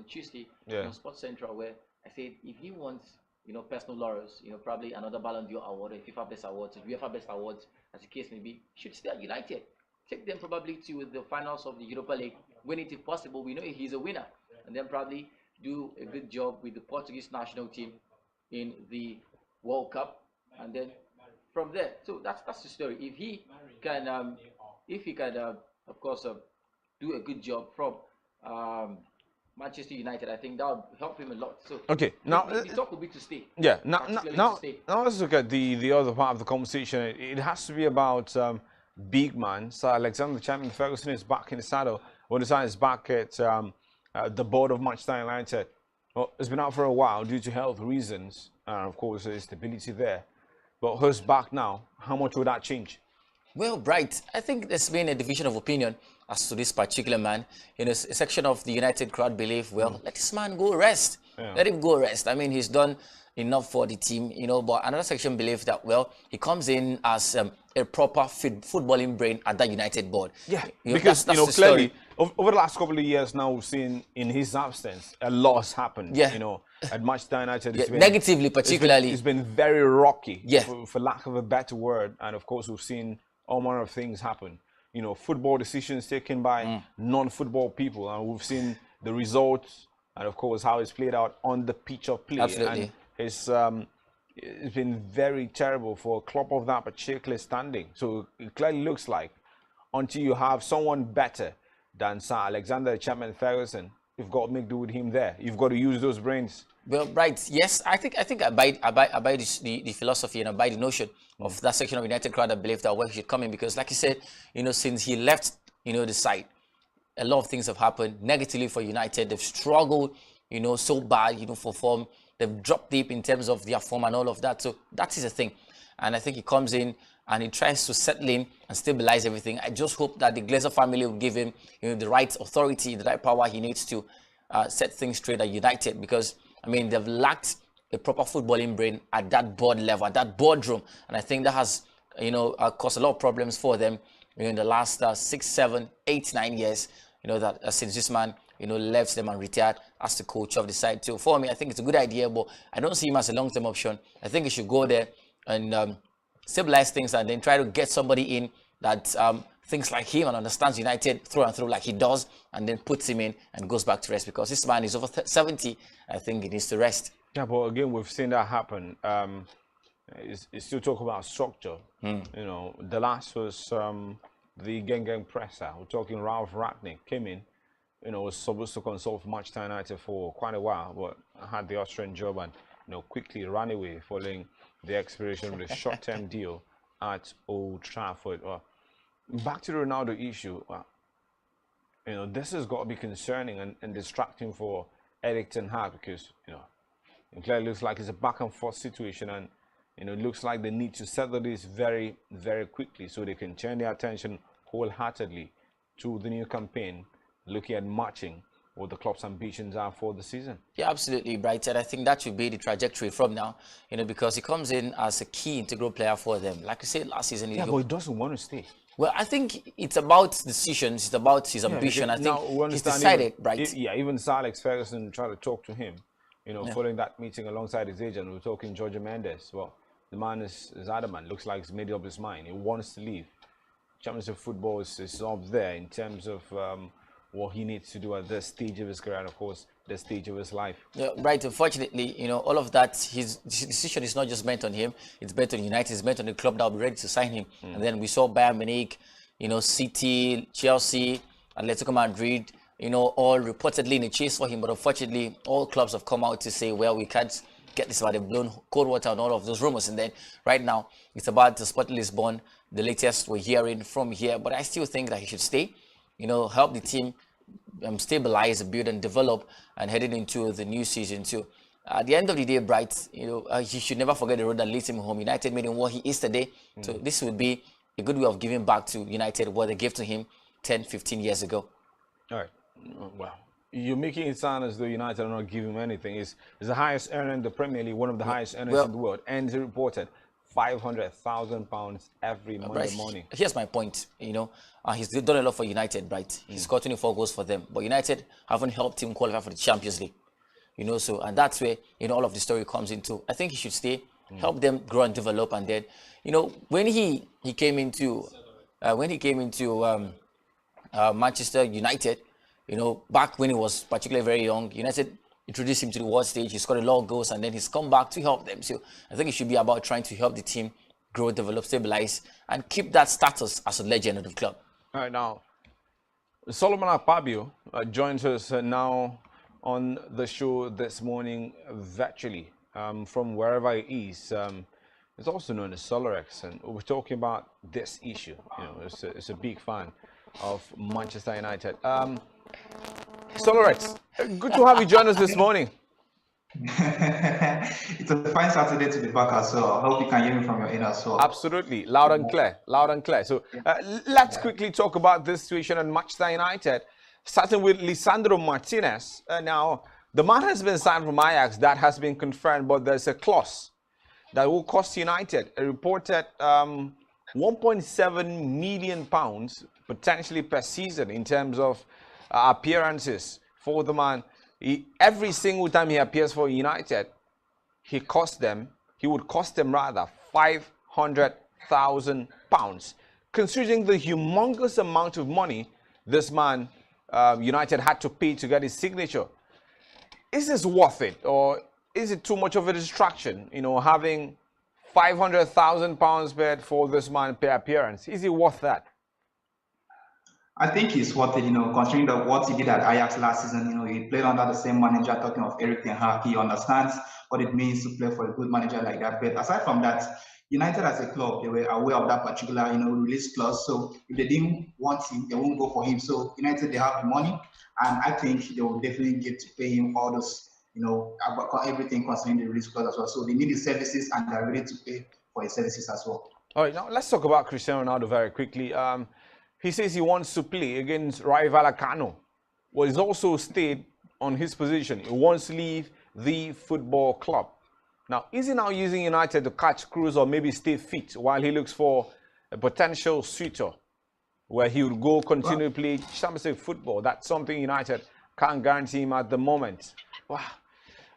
Tuesday, on Sports Central, where I said if he wants, you know, personal laurels, you know, probably another Ballon d'Or award, or FIFA Best Awards, or UEFA Best Awards, as the case may be, should stay at United. Take them probably to the finals of the Europa League, win it if possible. We know he's a winner. And then probably do a good job with the Portuguese national team in the World Cup, and then from there, so that's the story. If he can, of course, do a good job from Manchester United, I think that would help him a lot. So okay, now the talk will be to stay. Yeah, now Particularly now, to stay. now let's look at the other part of the conversation. It has to be about big man. So Alexander Champion Ferguson is back in the saddle. Odessa is back at the board of Manchester United. Well, it's been out for a while due to health reasons, and of course there's stability there. But who's back now? How much would that change? Well, Bright, I think there's been a division of opinion as to this particular man. You know, a section of the United crowd believe, well, let this man go rest. Yeah. Let him go rest. I mean, he's done enough for the team, you know, but another section believes that, well, he comes in as a proper footballing brain at that United board. Yeah, you know, because, that's you know, the clearly, story. over the last couple of years now, we've seen in his absence, a lot has happened. Yeah. You know, at Manchester United, Yeah, it's been, negatively, particularly. It's been very rocky, Yeah. for lack of a better word. And of course, we've seen all manner of things happen. You know, football decisions taken by non-football people. And we've seen the results and, of course, how it's played out on the pitch of play. Absolutely. And it's been very terrible for a club of that particular standing. So it clearly looks like until you have someone better than Sir Alexander Chapman Ferguson, you've got to make do with him there. You've got to use those brains. Well, right. Yes, I think I buy the philosophy and I buy the notion of that section of United crowd that believe that well, he should come in because, like you said, you know, since he left, you know, the side, a lot of things have happened negatively for United. They've struggled, you know, so bad, you know, for form. They've dropped deep in terms of their form and all of that. So that is the thing. And I think he comes in and he tries to settle in and stabilize everything. I just hope that the Glazer family will give him, you know, the right authority, the right power he needs to set things straight at United because, I mean, they've lacked a proper footballing brain at that board level, at that boardroom. And I think that has, you know, caused a lot of problems for them, you know, in the last 6, 7, 8, 9 years, you know, that since this man, you know, left them and retired as the coach of the side. So for me, I think it's a good idea, but I don't see him as a long-term option. I think he should go there and stabilize things and then try to get somebody in that thinks like him and understands United through and through like he does, and then puts him in and goes back to rest because this man is over 70. I think he needs to rest. Yeah, but again, we've seen that happen. It's still talk about structure. You know, the last was the Gang presser. We're talking Ralph Ragnick came in. You know, was supposed to consult for Manchester United for quite a while, but had the Austrian job and, you know, quickly ran away following the expiration of the short-term deal at Old Trafford. Back to the Ronaldo issue. You know, this has got to be concerning and distracting for Erik ten Hag because, you know, it clearly looks like it's a back and forth situation and, you know, it looks like they need to settle this very, very quickly so they can turn their attention wholeheartedly to the new campaign, looking at matching what the club's ambitions are for the season. Yeah, absolutely, Brighton. I think that should be the trajectory from now, you know, because he comes in as a key integral player for them. Like I said last season, but he doesn't want to stay. Well, I think it's about decisions, it's about his ambition. I think he's decided, right? Even Sir Alex Ferguson tried to talk to him, you know, following that meeting alongside his agent. We're talking Jorge Mendes. Well, the man is adamant. Looks like he's made up his mind. He wants to leave. Championship football is up there in terms of what he needs to do at this stage of his career and, of course, the stage of his life. Yeah, right. Unfortunately, you know, all of that, his decision is not just bent on him. It's bent on United. It's bent on the club that will be ready to sign him. And then we saw Bayern Munich, you know, City, Chelsea, Atletico Madrid, you know, all reportedly in a chase for him. But unfortunately, all clubs have come out to say, well, we can't get this about. They've blown cold water on all of those rumors. And then right now, it's about the Sporting Lisbon, the latest we're hearing from here. But I still think that he should stay, you know, help the team stabilize, build and develop and heading into the new season too. At the end of the day, Bright, you know, he should never forget the road that leads him home. United made him what he is today. So this would be a good way of giving back to United what they gave to him 10, 15 years ago. All right. Well, you're making it sound as though United are not giving him anything. It's the highest earner in the Premier League, one of the highest earners in the world. And he reported £500,000 every Monday morning. Here's my point. You know, he's done a lot for United, right? He's got 24 goals for them, but United haven't helped him qualify for the Champions League. You know, so and that's where, you know, all of the story comes into. I think he should stay, help them grow and develop, and then, you know, when he came into Manchester United, you know, back when he was particularly very young, United introduced him to the world stage. He scored a lot of goals, and then he's come back to help them. So I think it should be about trying to help the team grow, develop, stabilize, and keep that status as a legend of the club. All right, now, Solomon Akpabio joins us now on the show this morning virtually from wherever he is. It's also known as Solarex, and we're talking about this issue. You know, it's a big fan of Manchester United. Solarex, good to have you join us this morning. It's a fine Saturday to be back as well. I hope you can hear me from your end as well. Absolutely, loud and clear, loud and clear. So let's quickly talk about this situation at Manchester United, starting with Lisandro Martinez. Now, the man has been signed from Ajax. That has been confirmed, but there's a clause that will cost United a reported £1.7 million potentially per season in terms of appearances for the man. Every single time he appears for United, he would cost them rather £500,000. Considering the humongous amount of money this man United had to pay to get his signature, is this worth it, or is it too much of a distraction? You know, having £500,000 paid for this man per appearance, is it worth that? I think it's worth it, you know, considering what he did at Ajax last season. You know, he played under the same manager, talking of Erik ten Hag. He understands what it means to play for a good manager like that. But aside from that, United as a club, they were aware of that particular, you know, release clause. So if they didn't want him, they won't go for him. So United, they have the money, and I think they will definitely get to pay him all those, you know, about everything concerning the release clause as well. So they need his services, and they're ready to pay for his services as well. All right, now let's talk about Cristiano Ronaldo very quickly. He says he wants to play against Rayo Vallecano. Well, he's also stayed on his position. He wants to leave the football club. Now, is he now using United to catch crews or maybe stay fit while he looks for a potential suitor where he would go continue to play Champions League football? That's something United can't guarantee him at the moment. Wow.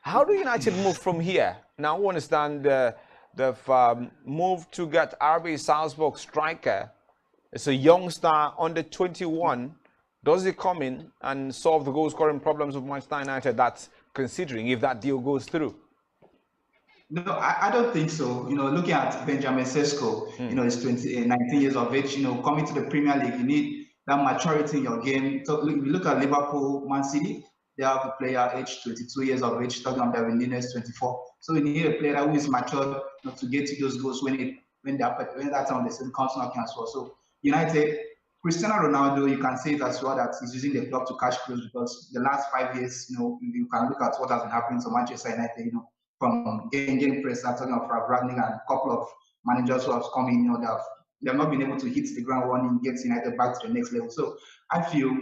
How do United move from here? Now, I understand they've moved to get RB Salzburg striker. It's a youngster under 21. Does he come in and solve the goal scoring problems of Manchester United? That's considering if that deal goes through. No, I don't think so. You know, looking at Benjamin Sesko, you know, he's 19 years of age. You know, coming to the Premier League, you need that maturity in your game. So we look at Liverpool, Man City. They have a player aged 22 years of age, talking about Darwin Núñez, 24. So we need a player who is matured, you know, to get to those goals when that time the season comes knocking as well. So United, Cristiano Ronaldo, you can say it as well that he's using the club to catch crews, because the last 5 years, you know, you can look at what has been happening to Manchester United, you know, from getting press, talking of Ragnick and a couple of managers who have come in, you know, they have not been able to hit the ground running, get United back to the next level. So I feel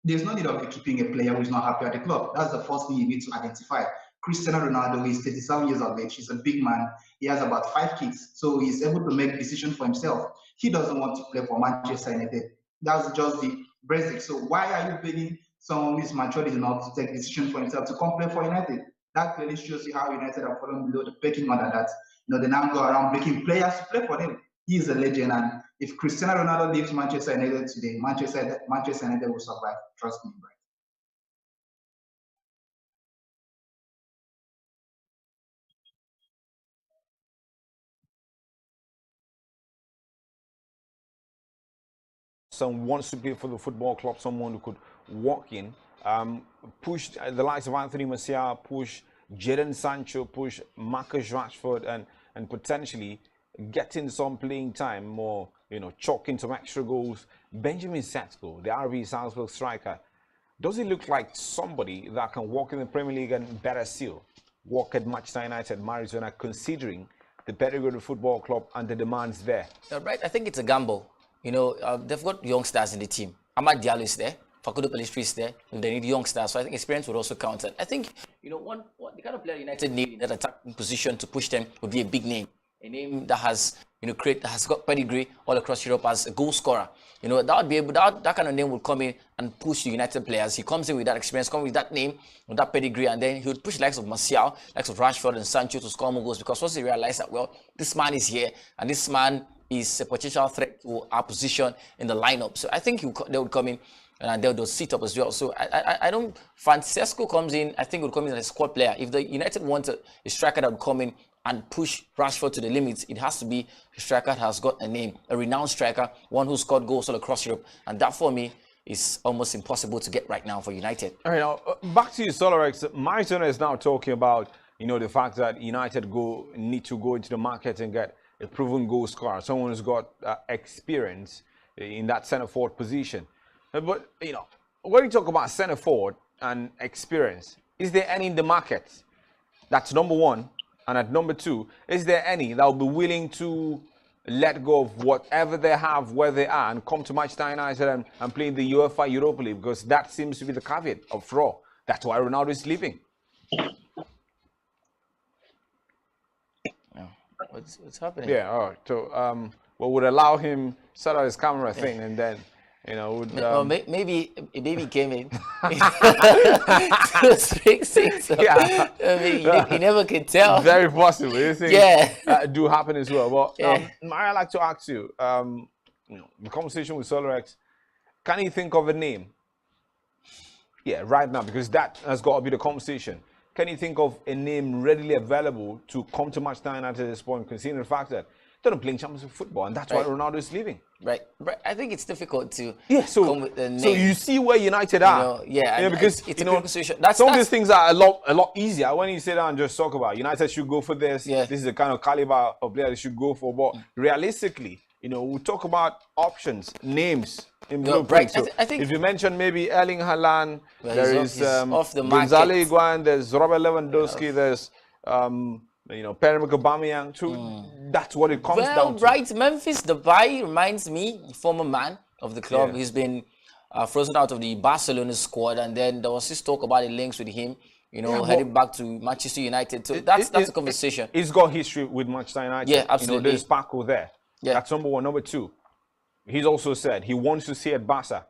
there's no need of keeping a player who is not happy at the club. That's the first thing you need to identify. Cristiano Ronaldo is 37 years of age. He's a big man. He has about 5 kids. So he's able to make decisions for himself. He doesn't want to play for Manchester United. That's just the basic. So why are you paying someone who is matured enough to take decisions for himself to come play for United? That clearly shows you how United are falling below the pecking order, that, you know, they now go around making players to play for them. He is a legend, and if Cristiano Ronaldo leaves Manchester United today, Manchester United will survive. Trust me, bro. Someone wants to play for the football club, someone who could walk in, push the likes of Anthony Martial, push Jadon Sancho, push Marcus Rashford, and potentially getting some playing time, more, you know, chalking some extra goals. Benjamin Sesko, the RB Salzburg striker, does he look like somebody that can walk in the Premier League and better still walk at Manchester United, Marizona, considering the pedigree of the football club and the demands there? Right, I think it's a gamble. You know, they've got youngsters in the team. Amad Diallo is there. Facundo Pellistri is there. They need youngsters, so I think experience would also count. And I think, you know, the kind of player United need in that attacking position to push them would be a big name. A name that has, you know, has got pedigree all across Europe as a goal scorer. You know, that would be able, that kind of name would come in and push the United players. He comes in with that experience, comes with that name, with that pedigree, and then he would push the likes of Martial, likes of Rashford and Sancho to score more goals, because once they realize that, well, this man is here, and this man is a potential threat to our position in the lineup. So I think they would come in and they'll sit up as well. So I don't. Francesco comes in. I think would come in as a squad player. If the United want a striker that would come in and push Rashford to the limits, it has to be a striker that has got a name, a renowned striker, one who scored goals all across Europe, and that for me is almost impossible to get right now for United. All right, now back to you, Solarex. Martin is now talking about, you know, the fact that United need to go into the market and get a proven goal scorer, someone who's got experience in that centre forward position. But you know, when you talk about centre forward and experience, is there any in the market? That's number one. And at number two, is there any that will be willing to let go of whatever they have where they are and come to Manchester United and play in the UEFA Europa League? Because that seems to be the caveat of Raw. That's why Ronaldo is leaving. What's happening? Yeah, all right. So, what would allow him set out his camera thing and then, you know, would, well, maybe he came in to speak things. So, yeah. I mean, you never can tell. Very possible. These things do happen as well. But I'd like to ask you, you know, the conversation with Solarex, can you think of a name? Yeah, right now, because that has got to be the conversation. Can you think of a name readily available to come to Manchester United at this point, considering the fact that they're not playing Champions League football, and that's why Ronaldo is leaving? Right. I think it's difficult to come with a name. So you see where United are. Because it's a conversation. Some of these things are a lot easier when you sit down and just talk about United should go for this. Yeah. This is the kind of caliber of player they should go for. But realistically, you know, we talk about options, names. Right. So I think if you mention maybe Erling Haaland, there is off the Gonzalo Higuain, there's Robert Lewandowski, there's you know, Pierre-Emerick Aubameyang too. That's what it comes down to. Right, Memphis Depay reminds me, former man of the club. He's been frozen out of the Barcelona squad, and then there was this talk about the links with him, you know, heading back to Manchester United. So that's a conversation. He's got history with Manchester United. Yeah, absolutely. You know, there's Paco there. Yeah. That's number one. Number two, he's also said he wants to stay at Barca.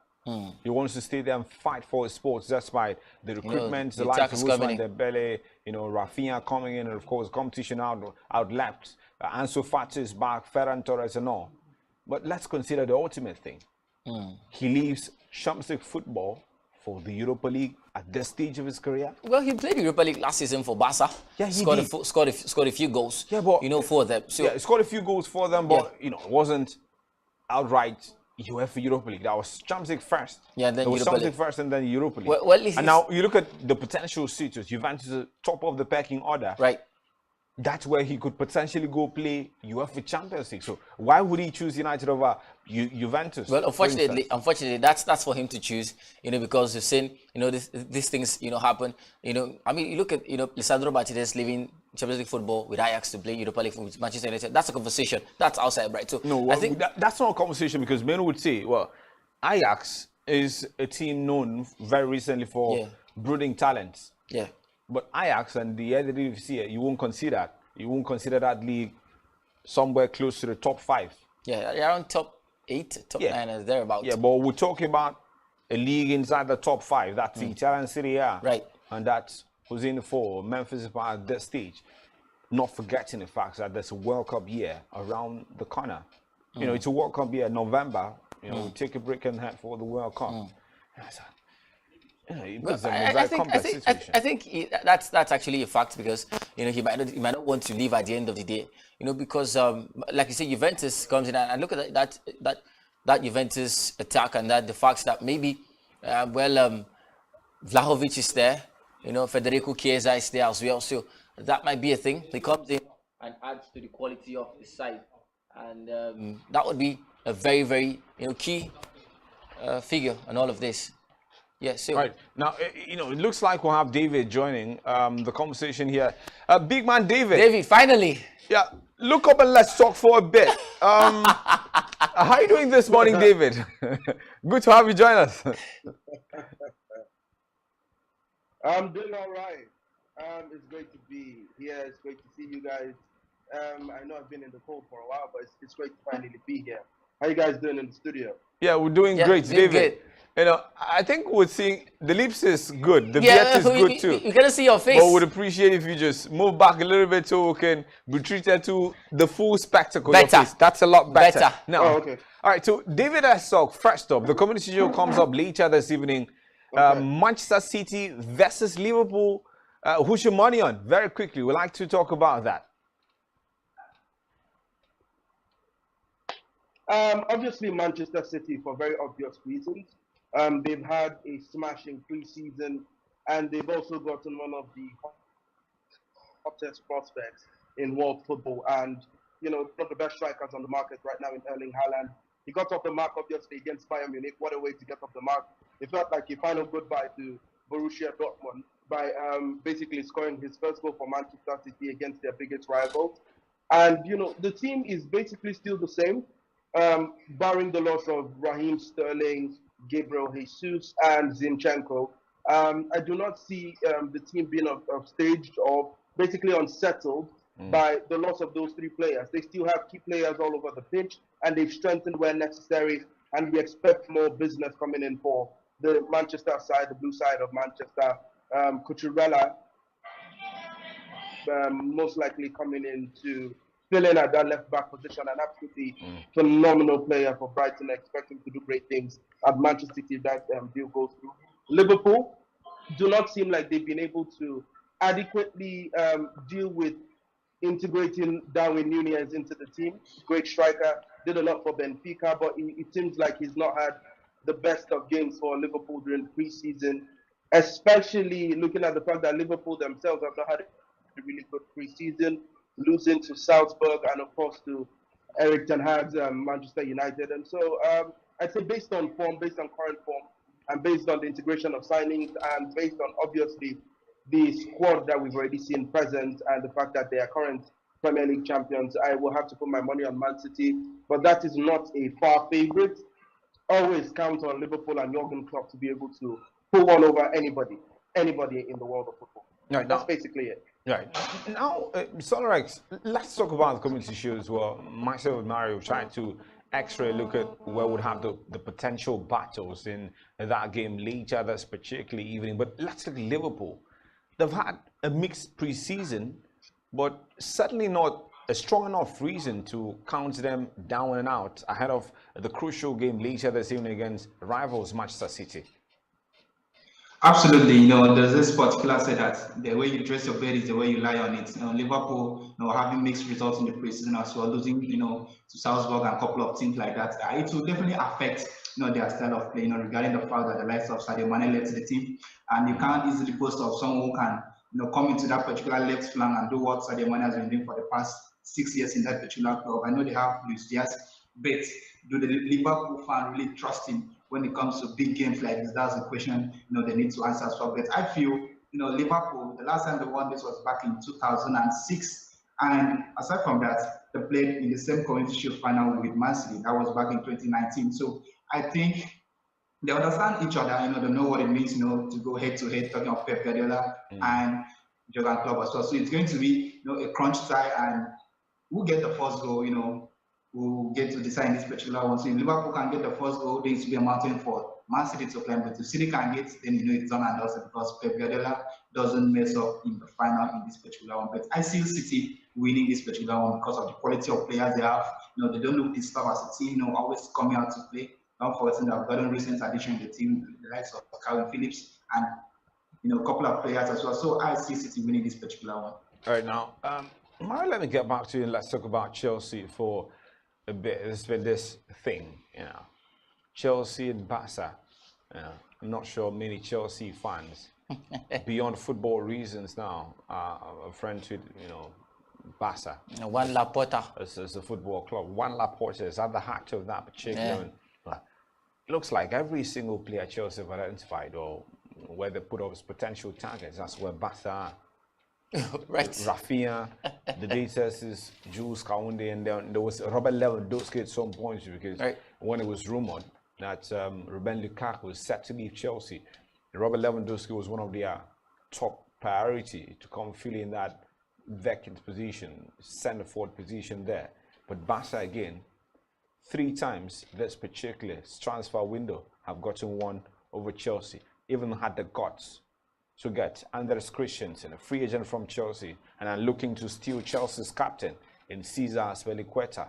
He wants to stay there and fight for his sports despite the recruitment, the likes of Ousmane Dembele, you know, Rafinha coming in, and of course competition outlapped. Ansu Fati is back, Ferran Torres and all. But let's consider the ultimate thing. He leaves Champions League football for the Europa League at this stage of his career. Well, he played the Europa League last season for Barca. Yeah, he scored a few goals. Yeah, but you know, for them. So yeah, he scored a few goals for them, but you know, it wasn't outright UEFA Europa League. That was Champions League first. Yeah, then it was Europa Champions League League first and then Europa League. Well, and now you look at the potential suitors. Juventus is top of the pecking order. Right. That's where he could potentially go play UEFA Champions League. So why would he choose United over Juventus? Well, unfortunately, that's for him to choose. You know, because you've seen, you know, these things, you know, happen. You know, I mean, you look at, you know, Lisandro Martinez leaving Champions League football with Ajax to play Europa League with Manchester United. That's a conversation. That's outside, right? So no, I think that's not a conversation, because men would say, well, Ajax is a team known very recently for brooding talents. Yeah. But Ajax and the Eredivisie, you won't consider that league somewhere close to the top 5. Yeah, around top 8, top 9, and thereabouts. Yeah, but we're talking about a league inside the top 5. That's the Italian Serie A. Right. And that's who's in for Memphis at this stage. Not forgetting the fact that there's a World Cup year around the corner. You know, it's a World Cup year, November. You know, we take a break and head for the World Cup. I think that's actually a fact, because you know he might not want to leave at the end of the day. You know, because like you say, Juventus comes in and look at that Juventus attack, and that the fact that maybe Vlahovic is there. You know, Federico Chiesa is there as well, so that might be a thing. He comes in and adds to the quality of the side, and that would be a very, very, you know, key figure in all of this. Yes. So. Right. Now, you know, it looks like we'll have David joining the conversation here. Big man David. David, finally. Yeah. Look up and let's talk for a bit. How are you doing this morning, David? Good to have you join us. I'm doing all right. It's great to be here. It's great to see you guys. I know I've been in the cold for a while, but it's great to finally be here. How you guys doing in the studio? Yeah, we're doing great, David. Good. you know, I think we're seeing the lips is good, the beard is good too. You cannot see your face. But would appreciate if you just move back a little bit so we can be treated to the full spectacle. Better. Your face. That's a lot better. Better. Now, okay. All right. So David Esok, first up, the community show comes up later this evening. Manchester City versus Liverpool. Who's your money on? Very quickly, we'd like to talk about that. Obviously, Manchester City, for very obvious reasons. They've had a smashing pre-season, and they've also gotten one of the hottest prospects in world football, and you know, one of the best strikers on the market right now in Erling Haaland. He got off the mark, obviously, against Bayern Munich. What a way to get off the mark. It felt like a final goodbye to Borussia Dortmund by basically scoring his first goal for Manchester City against their biggest rivals. And, you know, the team is basically still the same, barring the loss of Raheem Sterling, Gabriel Jesus, and Zinchenko. I do not see the team being upstaged or basically unsettled by the loss of those three players. They still have key players all over the pitch, and they've strengthened where necessary, and we expect more business coming in for the Manchester side, the blue side of Manchester. Cucurella most likely coming in to fill in at that left-back position, an absolutely phenomenal player for Brighton. I expect him to do great things at Manchester City if that deal goes through. Liverpool do not seem like they've been able to adequately deal with integrating Darwin Núñez into the team. Great striker, did a lot for Benfica, but it seems like he's not had the best of games for Liverpool during pre-season, especially looking at the fact that Liverpool themselves have not had a really good pre-season, losing to Salzburg and of course to Erik ten Hag's Manchester United. And so I'd say based on form, based on current form, and based on the integration of signings, and based on obviously the squad that we've already seen present, and the fact that they are current Premier League champions, I will have to put my money on Man City. But that is not a far favorite. Always count on Liverpool and Jurgen Klopp to be able to pull one over anybody in the world of football. Right, that's basically it. Right. Now, Solrex, let's talk about the community show as well. Myself and Mario trying to X-ray look at where would have the potential battles in that game later this particular evening. But let's look at Liverpool. They've had a mixed preseason, but certainly not a strong enough reason to count them down and out ahead of the crucial game later this evening against rivals Manchester City. Absolutely, you know, there's this particular say that the way you dress your bed is the way you lie on it. You know, Liverpool, you know, having mixed results in the preseason as well, losing, you know, to Salzburg and a couple of teams like that. It will definitely affect, you know, their style of play, you know, regarding the fact that the likes of Sadio Mane left the team, and you can't easily boast of someone who can, you know, come into that particular left flank and do what Sadio Mane has been doing for the past 6 years in that particular club. I know they have Luis Diaz, but do the Liverpool fan really trust him when it comes to big games like this? That's the question, you know, they need to answer as well. But I feel, you know, Liverpool, the last time they won this was back in 2006. And aside from that, they played in the same community shield final with Man City. That was back in 2019. So I think they understand each other, you know, they know what it means, you know, to go head to head, talking of Pep Guardiola and Jurgen Klopp as well. So it's going to be, you know, a crunch tie, and who get the first goal, you know, who get to decide this particular one. So if Liverpool can get the first goal, there needs to be a mountain for Man City to climb. But if City can get, then you know it's done and dusted, because Pep Guardiola doesn't mess up in the final in this particular one. But I see City winning this particular one because of the quality of players they have. You know, they don't look this tough as a team, you know, always coming out to play. Don't forget that I've gotten recent addition in the team, the likes of Calvin Phillips and, you know, a couple of players as well. So I see City winning this particular one. All right, now, Mario, let me get back to you and let's talk about Chelsea for a bit. There's been this thing, you know, Chelsea and Barca. You know, I'm not sure many Chelsea fans, beyond football reasons now, are friends with, you know, Barca. One Laporta. It's a football club. One Laporta is at the heart of that particular. Yeah. It looks like every single player Chelsea have identified, or where they put up as potential targets, that's where Barca are. Right. Rafinha, the data is Jules Koundé, and then there was Robert Lewandowski at some point, because when it was rumored that Ruben Lukaku was set to leave Chelsea, Robert Lewandowski was one of their top priority to come fill in that vacant position, centre forward position there. But Barca again, 3 times this particular transfer window have gotten one over Chelsea, even had the guts to get Andres Christensen, a free agent from Chelsea, and are looking to steal Chelsea's captain in Cesar Azpilicueta.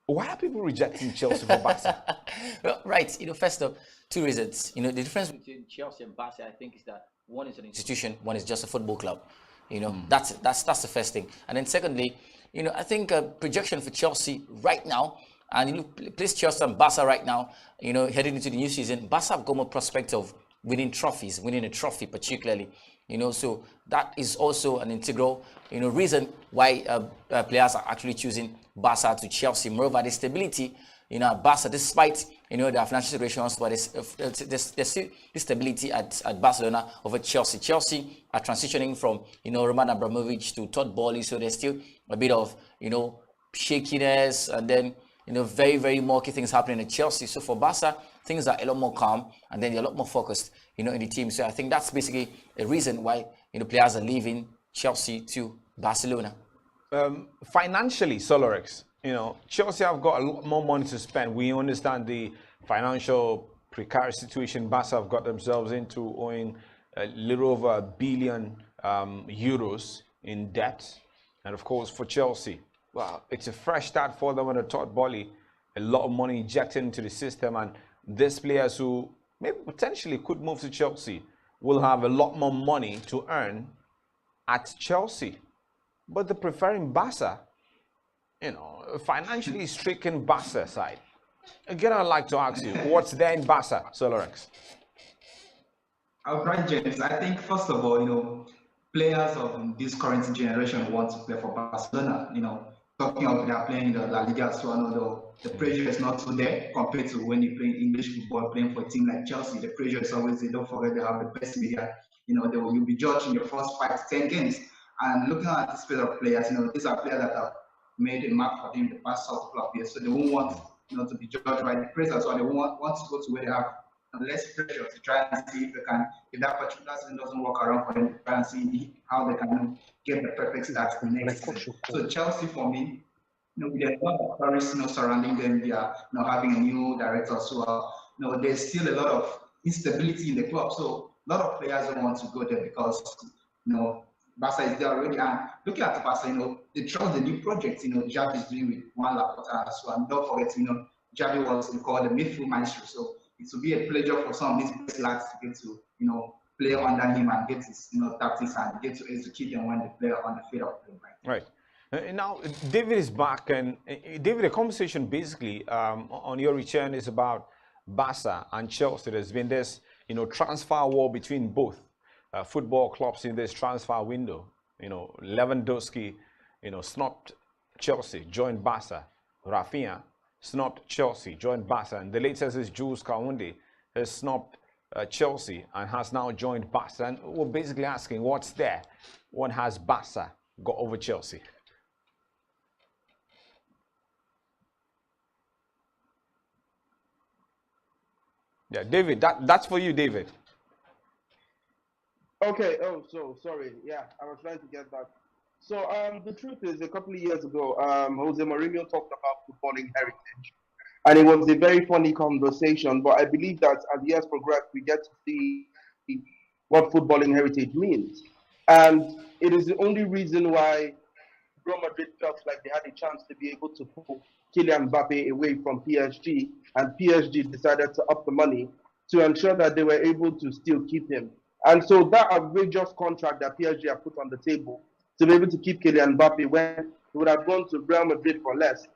Why are people rejecting Chelsea for Barca? Well, right, first of two reasons. The difference between Chelsea and Barca, I think, is that one is an institution, one is just a football club. That's the first thing. And then secondly, I think projection for Chelsea right now, and you place Chelsea and Barca right now, heading into the new season, Barca have got more prospect of winning a trophy particularly. So that is also an integral, reason why players are actually choosing Barca to Chelsea. Moreover, the stability, Barca, despite, their financial situations, but there's still stability at Barcelona over Chelsea. Chelsea are transitioning from, Roman Abramovich to Todd Boehly, so there's still a bit of, shakiness, and then, very, very murky things happening at Chelsea. So for Barca, things are a lot more calm, and then they're a lot more focused, in the team. So I think that's basically a reason why, players are leaving Chelsea to Barcelona. Financially, Solorex, Chelsea have got a lot more money to spend. We understand the financial precarious situation Barca have got themselves into, owing a little over €1 billion in debt. And of course, for Chelsea, well, it's a fresh start for them under Todd Boehly. A lot of money injected into the system, and these players who maybe potentially could move to Chelsea will have a lot more money to earn at Chelsea. But they're preferring Barca, financially stricken Barca side. Again, I'd like to ask you, what's there in Barca, Solorex? Right, James. I think, first of all, players of this current generation want to play for Barcelona. Talking of they are playing the La Liga, so the pressure is not so there compared to when you play English football, playing for a team like Chelsea. The pressure is always there. Don't forget they have the best media. You'll be judged in your first 5 to 10 games. And looking at this pair of players, these are players that have made a mark for them in the past couple of years. So they won't want, to be judged by the press as well. They won't want to go to where they have less pressure to try and see if they can, if that particular season doesn't work around for them, to try and see how they can get the perfect start the next season. So Chelsea, for me, there's a lot of stories, surrounding them. They are having a new director, so there's still a lot of instability in the club. So a lot of players don't want to go there because Barca is there already. And looking at Barca, they trust the new project. Xavi is doing with Juan Laporta as well. And don't forget, Xavi was called the midfield maestro. So it will be a pleasure for some of these lads to get to, play under him and get his, tactics and get to execute them when they play on the field of play. Right. Now, David is back, and David, the conversation basically on your return is about Barca and Chelsea. There's been this, transfer war between both football clubs in this transfer window. Lewandowski, snubbed Chelsea, joined Barca. Rafinha snubbed Chelsea, joined Barca, and the latest is Jules Kounde has snubbed Chelsea and has now joined Barca. And we're basically asking, what's there? What has Barca got over Chelsea? Yeah, David, that's for you, David. Okay. Oh, so sorry. Yeah, I was trying to get that. So the truth is, a couple of years ago, Jose Mourinho talked about footballing heritage, and it was a very funny conversation. But I believe that as the years progress, we get to see what footballing heritage means, and it is the only reason why Real Madrid felt like they had a chance to be able to pull Kylian Mbappe away from PSG, and PSG decided to up the money to ensure that they were able to still keep him. And so that outrageous contract that PSG have put on the table to be able to keep Kylian Mbappe when he would have gone to Real Madrid for less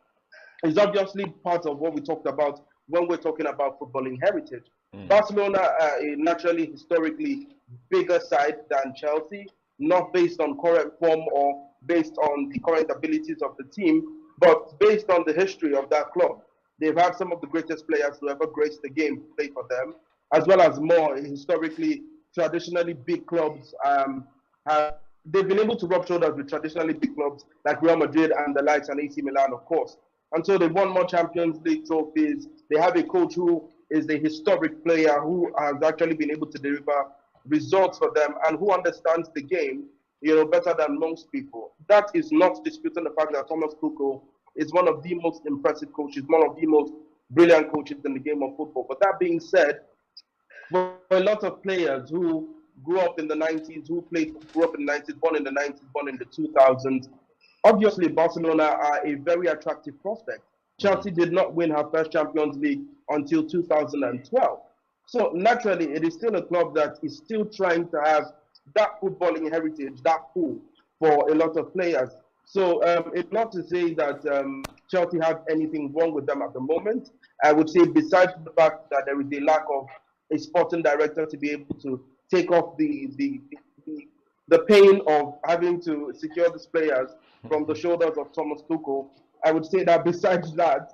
is obviously part of what we talked about when we're talking about footballing heritage. Barcelona are a naturally, historically bigger side than Chelsea, not based on current form or based on the current abilities of the team, but based on the history of that club. They've had some of the greatest players to ever grace the game play for them, as well as more historically, traditionally big clubs. They've been able to rub shoulders with traditionally big clubs like Real Madrid and the likes, and AC Milan, of course. And so they've won more Champions League trophies. They have a coach who is a historic player who has actually been able to deliver results for them and who understands the game, better than most people. That is not disputing the fact that Thomas Tuchel is one of the most impressive coaches, one of the most brilliant coaches in the game of football. But that being said, for a lot of players who grew up in the 90s, grew up in the 90s, born in the 90s, born in the 2000s, obviously Barcelona are a very attractive prospect. Chelsea did not win her first Champions League until 2012. So naturally, it is still a club that is still trying to have that footballing heritage, that pull for a lot of players. So it's not to say that Chelsea have anything wrong with them at the moment. I would say besides the fact that there is a lack of a sporting director to be able to take off the pain of having to secure these players from the shoulders of Thomas Tuchel, I would say that besides that,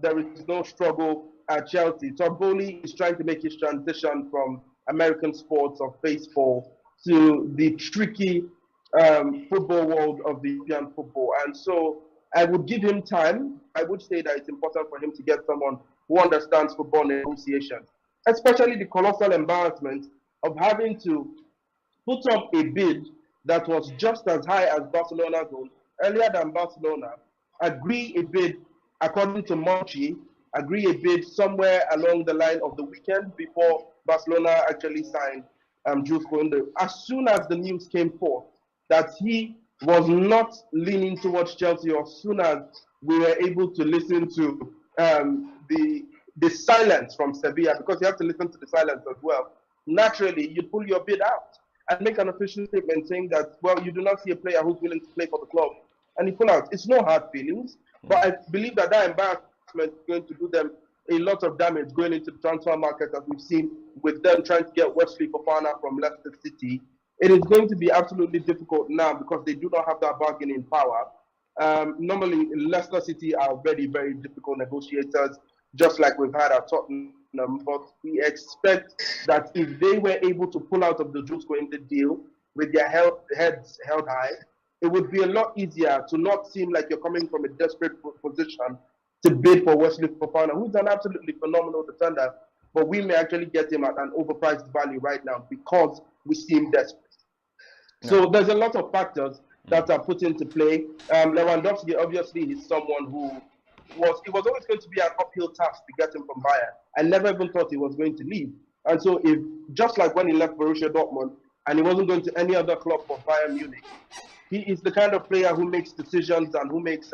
there is no struggle at Chelsea. Todd Bowley is trying to make his transition from American sports of baseball to the tricky football world of the European football. And so I would give him time. I would say that it's important for him to get someone who understands football negotiations, especially the colossal embarrassment of having to put up a bid that was just as high as Barcelona's own, earlier than Barcelona, agree a bid according to Monchi, agree a bid somewhere along the line of the weekend before Barcelona actually signed Jules Koundé. As soon as the news came forth that he was not leaning towards Chelsea, or as soon as we were able to listen to the silence from Sevilla, because you have to listen to the silence as well, naturally you pull your bid out and make an official statement saying that, well, you do not see a player who's willing to play for the club, and you pull out. It's no hard feelings, but I believe that embarrassment is going to do them a lot of damage going into the transfer market, as we've seen with them trying to get Wesley Fofana from Leicester City. It is going to be absolutely difficult now because they do not have that bargaining power. Normally, Leicester City are very, very difficult negotiators, just like we've had at Tottenham. But we expect that if they were able to pull out of the Jules Koundé deal with their heads held high, it would be a lot easier to not seem like you're coming from a desperate position to bid for Wesley Fofana, who's an absolutely phenomenal defender, but we may actually get him at an overpriced value right now because we seem desperate. Yeah. So there's a lot of factors that are put into play. Lewandowski obviously is someone who it was always going to be an uphill task to get him from Bayern. I never even thought he was going to leave. And so if, just like when he left Borussia Dortmund and he wasn't going to any other club for Bayern Munich, he is the kind of player who makes decisions and who makes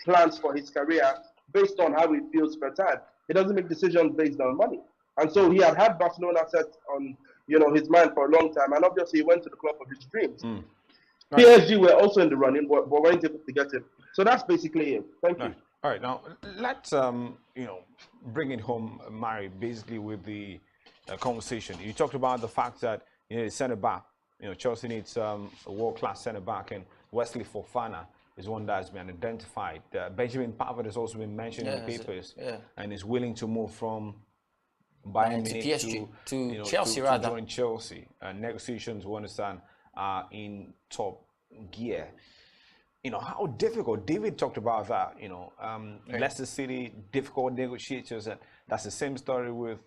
plans for his career based on how he feels per time. He doesn't make decisions based on money. And so he had Barcelona set on his mind for a long time, and obviously he went to the club of his dreams. PSG were also in the running, but weren't able to get him. So that's basically it. Thank you. All right, now let's bring it home, Mari, basically with the conversation. You talked about the fact that centre back, Chelsea needs a world-class centre back, and Wesley Fofana is one that has been identified. Benjamin Pavard has also been mentioned in the papers, and is willing to move from Bayern Munich to Chelsea, to join Chelsea. Negotiations, we understand, are in top gear. How difficult, David talked about that, Leicester City, difficult negotiators, and that's the same story with,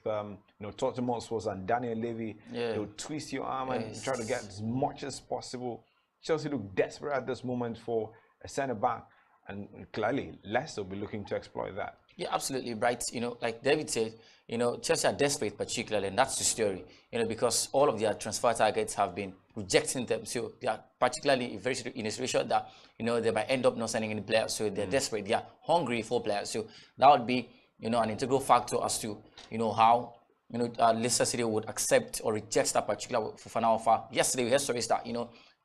Tottenham Hotspur and Daniel Levy. They'll twist your arm and try to get as much as possible. Chelsea look desperate at this moment for a centre-back, and clearly Leicester will be looking to exploit that. Yeah, absolutely right. Like David said, Chelsea are desperate particularly, and that's the story, because all of their transfer targets have been rejecting them. So they are particularly in a situation that, they might end up not signing any players. So they're desperate. They are hungry for players. So that would be, an integral factor as to, how, Leicester City would accept or reject that particular Fofana offer. Yesterday we heard stories that,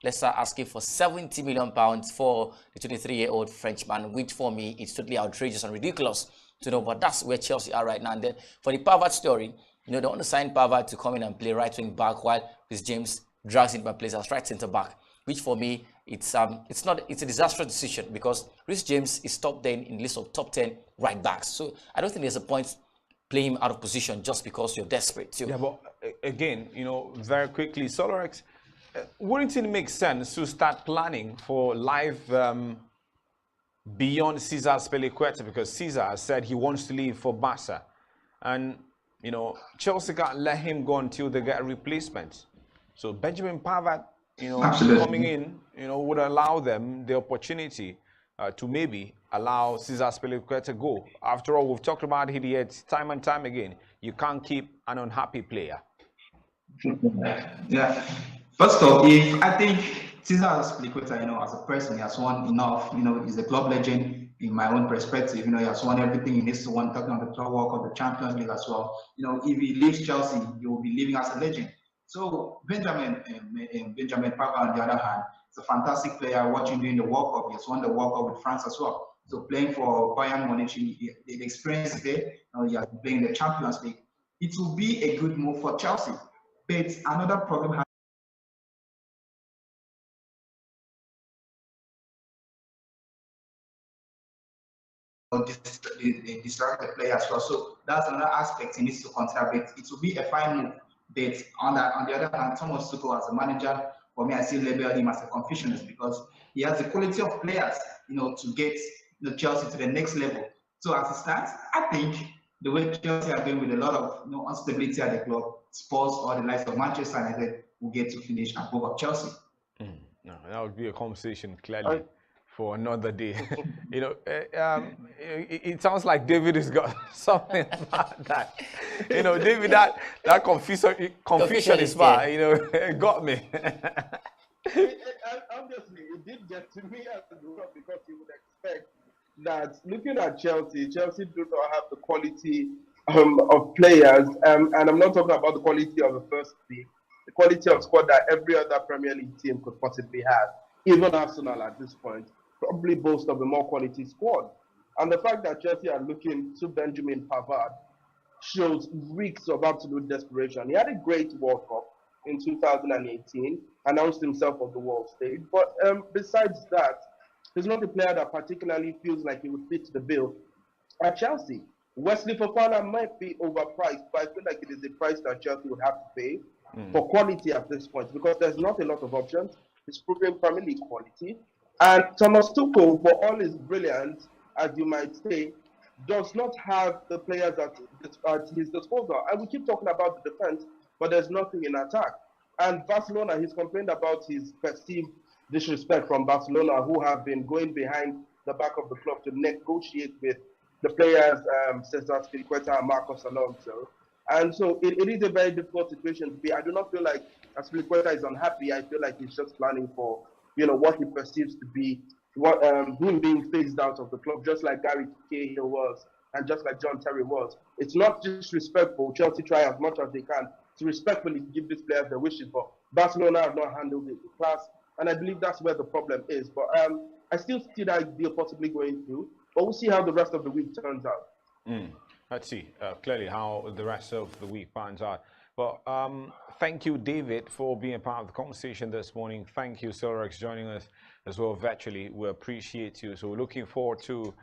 Leicester asking for £70 million for the 23-year-old Frenchman, which for me is totally outrageous and ridiculous to know. But that's where Chelsea are right now. And then for the Pavard story, they want to sign Pavard to come in and play right wing back while Chris James drags in by place as right centre back, which for me it's a disastrous decision because Chris James is top 10 in the list of top 10 right backs. So I don't think there's a point playing him out of position just because you're desperate. So, yeah, but again, very quickly, Solorex, wouldn't it make sense to start planning for life beyond Cesar Azpilicueta, because Cesar said he wants to leave for Barca, and Chelsea can't let him go until they get a replacement. So Benjamin Pavard, coming in, would allow them the opportunity to maybe allow Cesar Azpilicueta to go. After all, we've talked about idiots time and time again. You can't keep an unhappy player. Yeah. First off, if I think Cesar Azpilicueta, as a person, he has won enough. He's a club legend in my own perspective. He has won everything he needs to win, talking on the Club World Cup, the Champions League as well. If he leaves Chelsea, he will be leaving as a legend. So Benjamin Pavard, on the other hand, is a fantastic player. Watching during the World Cup, he has won the World Cup with France as well. So playing for Bayern Munich, the experience there. He has been playing the Champions League. It will be a good move for Chelsea. But another problem distract the player as well. So that's another aspect he needs to consider. But it will be a fine move. But on the other hand, Thomas Tuchel as a manager, for me, I still label him as a confucianist because he has the quality of players, to get Chelsea to the next level. So as it stands, I think the way Chelsea are going with a lot of instability at the club, Spurs or the likes of Manchester United will get to finish above Chelsea. No, that would be a conversation clearly for another day. It sounds like David has got something about that. David, that confusion is far. It got me. Obviously, it did get to me as well because you would expect that looking at Chelsea do not have the quality of players, and I'm not talking about the quality of the first team, the quality of squad that every other Premier League team could possibly have. Even Arsenal at this point probably boast of a more quality squad. And the fact that Chelsea are looking to Benjamin Pavard shows reeks of absolute desperation. He had a great World Cup in 2018, announced himself on the world stage, but besides that, he's not a player that particularly feels like he would fit the bill at Chelsea. Wesley Fofana might be overpriced, but I feel like it is a price that Chelsea would have to pay for quality at this point because there's not a lot of options. He's proving Premier League quality. And Thomas Tuchel, for all his brilliance, as you might say, does not have the players at his disposal. And we keep talking about the defense, but there's nothing in attack. And Barcelona, he's complained about his perceived disrespect from Barcelona, who have been going behind the back of the club to negotiate with the players, Cesar Azpilicueta and Marcos Alonso. And so it is a very difficult situation to be. I do not feel like Azpilicueta is unhappy. I feel like he's just planning for, what he perceives to be him being phased out of the club, just like Gary Cahill was, and just like John Terry was. It's not disrespectful. Chelsea try as much as they can to respectfully give these players their wishes, but Barcelona have not handled it with class, and I believe that's where the problem is. But I still see that deal possibly going through, but we'll see how the rest of the week turns out. Let's see clearly how the rest of the week pans out. But thank you, David, for being a part of the conversation this morning. Thank you, Silrex, joining us as well virtually. We appreciate you. So we're looking forward to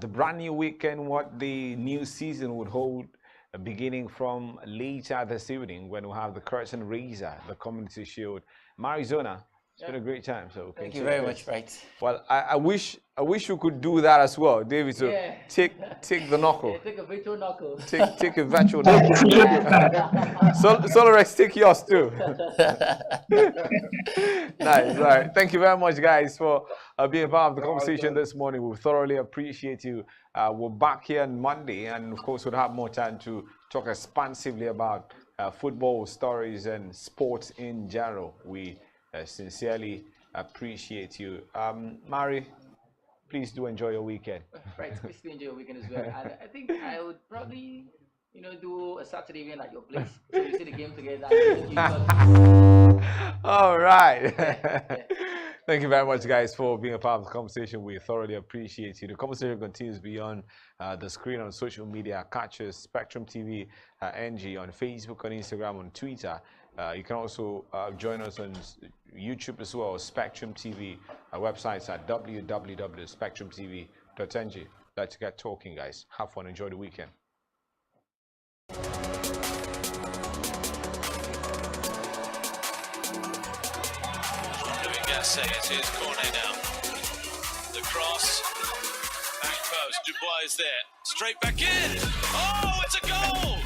the brand new weekend, what the new season would hold, beginning from later this evening when we'll have the curtain raiser, the Community Shield. Marizona, it's been a great time. So thank you very much, right? Well, I wish we could do that as well, David. So take the knuckle. Take a virtual knuckle. Take a virtual knuckle. Solarex, take yours too. Nice. All right. Thank you very much, guys, for being a part of the conversation this morning. We thoroughly appreciate you. We're back here on Monday, and of course, we'll have more time to talk expansively about football stories and sports in general. We sincerely appreciate you. Mari, please do enjoy your weekend. Right, please do enjoy your weekend as well. And I think I would probably, do a Saturday evening at your place. So we see the game together. All right. Thank you very much, guys, for being a part of the conversation. We thoroughly appreciate you. The conversation continues beyond the screen on social media. Catch us, Spectrum TV, NG, on Facebook, on Instagram, on Twitter. You can also join us on YouTube as well, Spectrum TV. Our website's at www.spectrumtv.ng. Let's get talking, guys. Have fun. Enjoy the weekend. It's his corner now. The cross, back post. Dubois is there. Straight back in. Oh, it's a goal!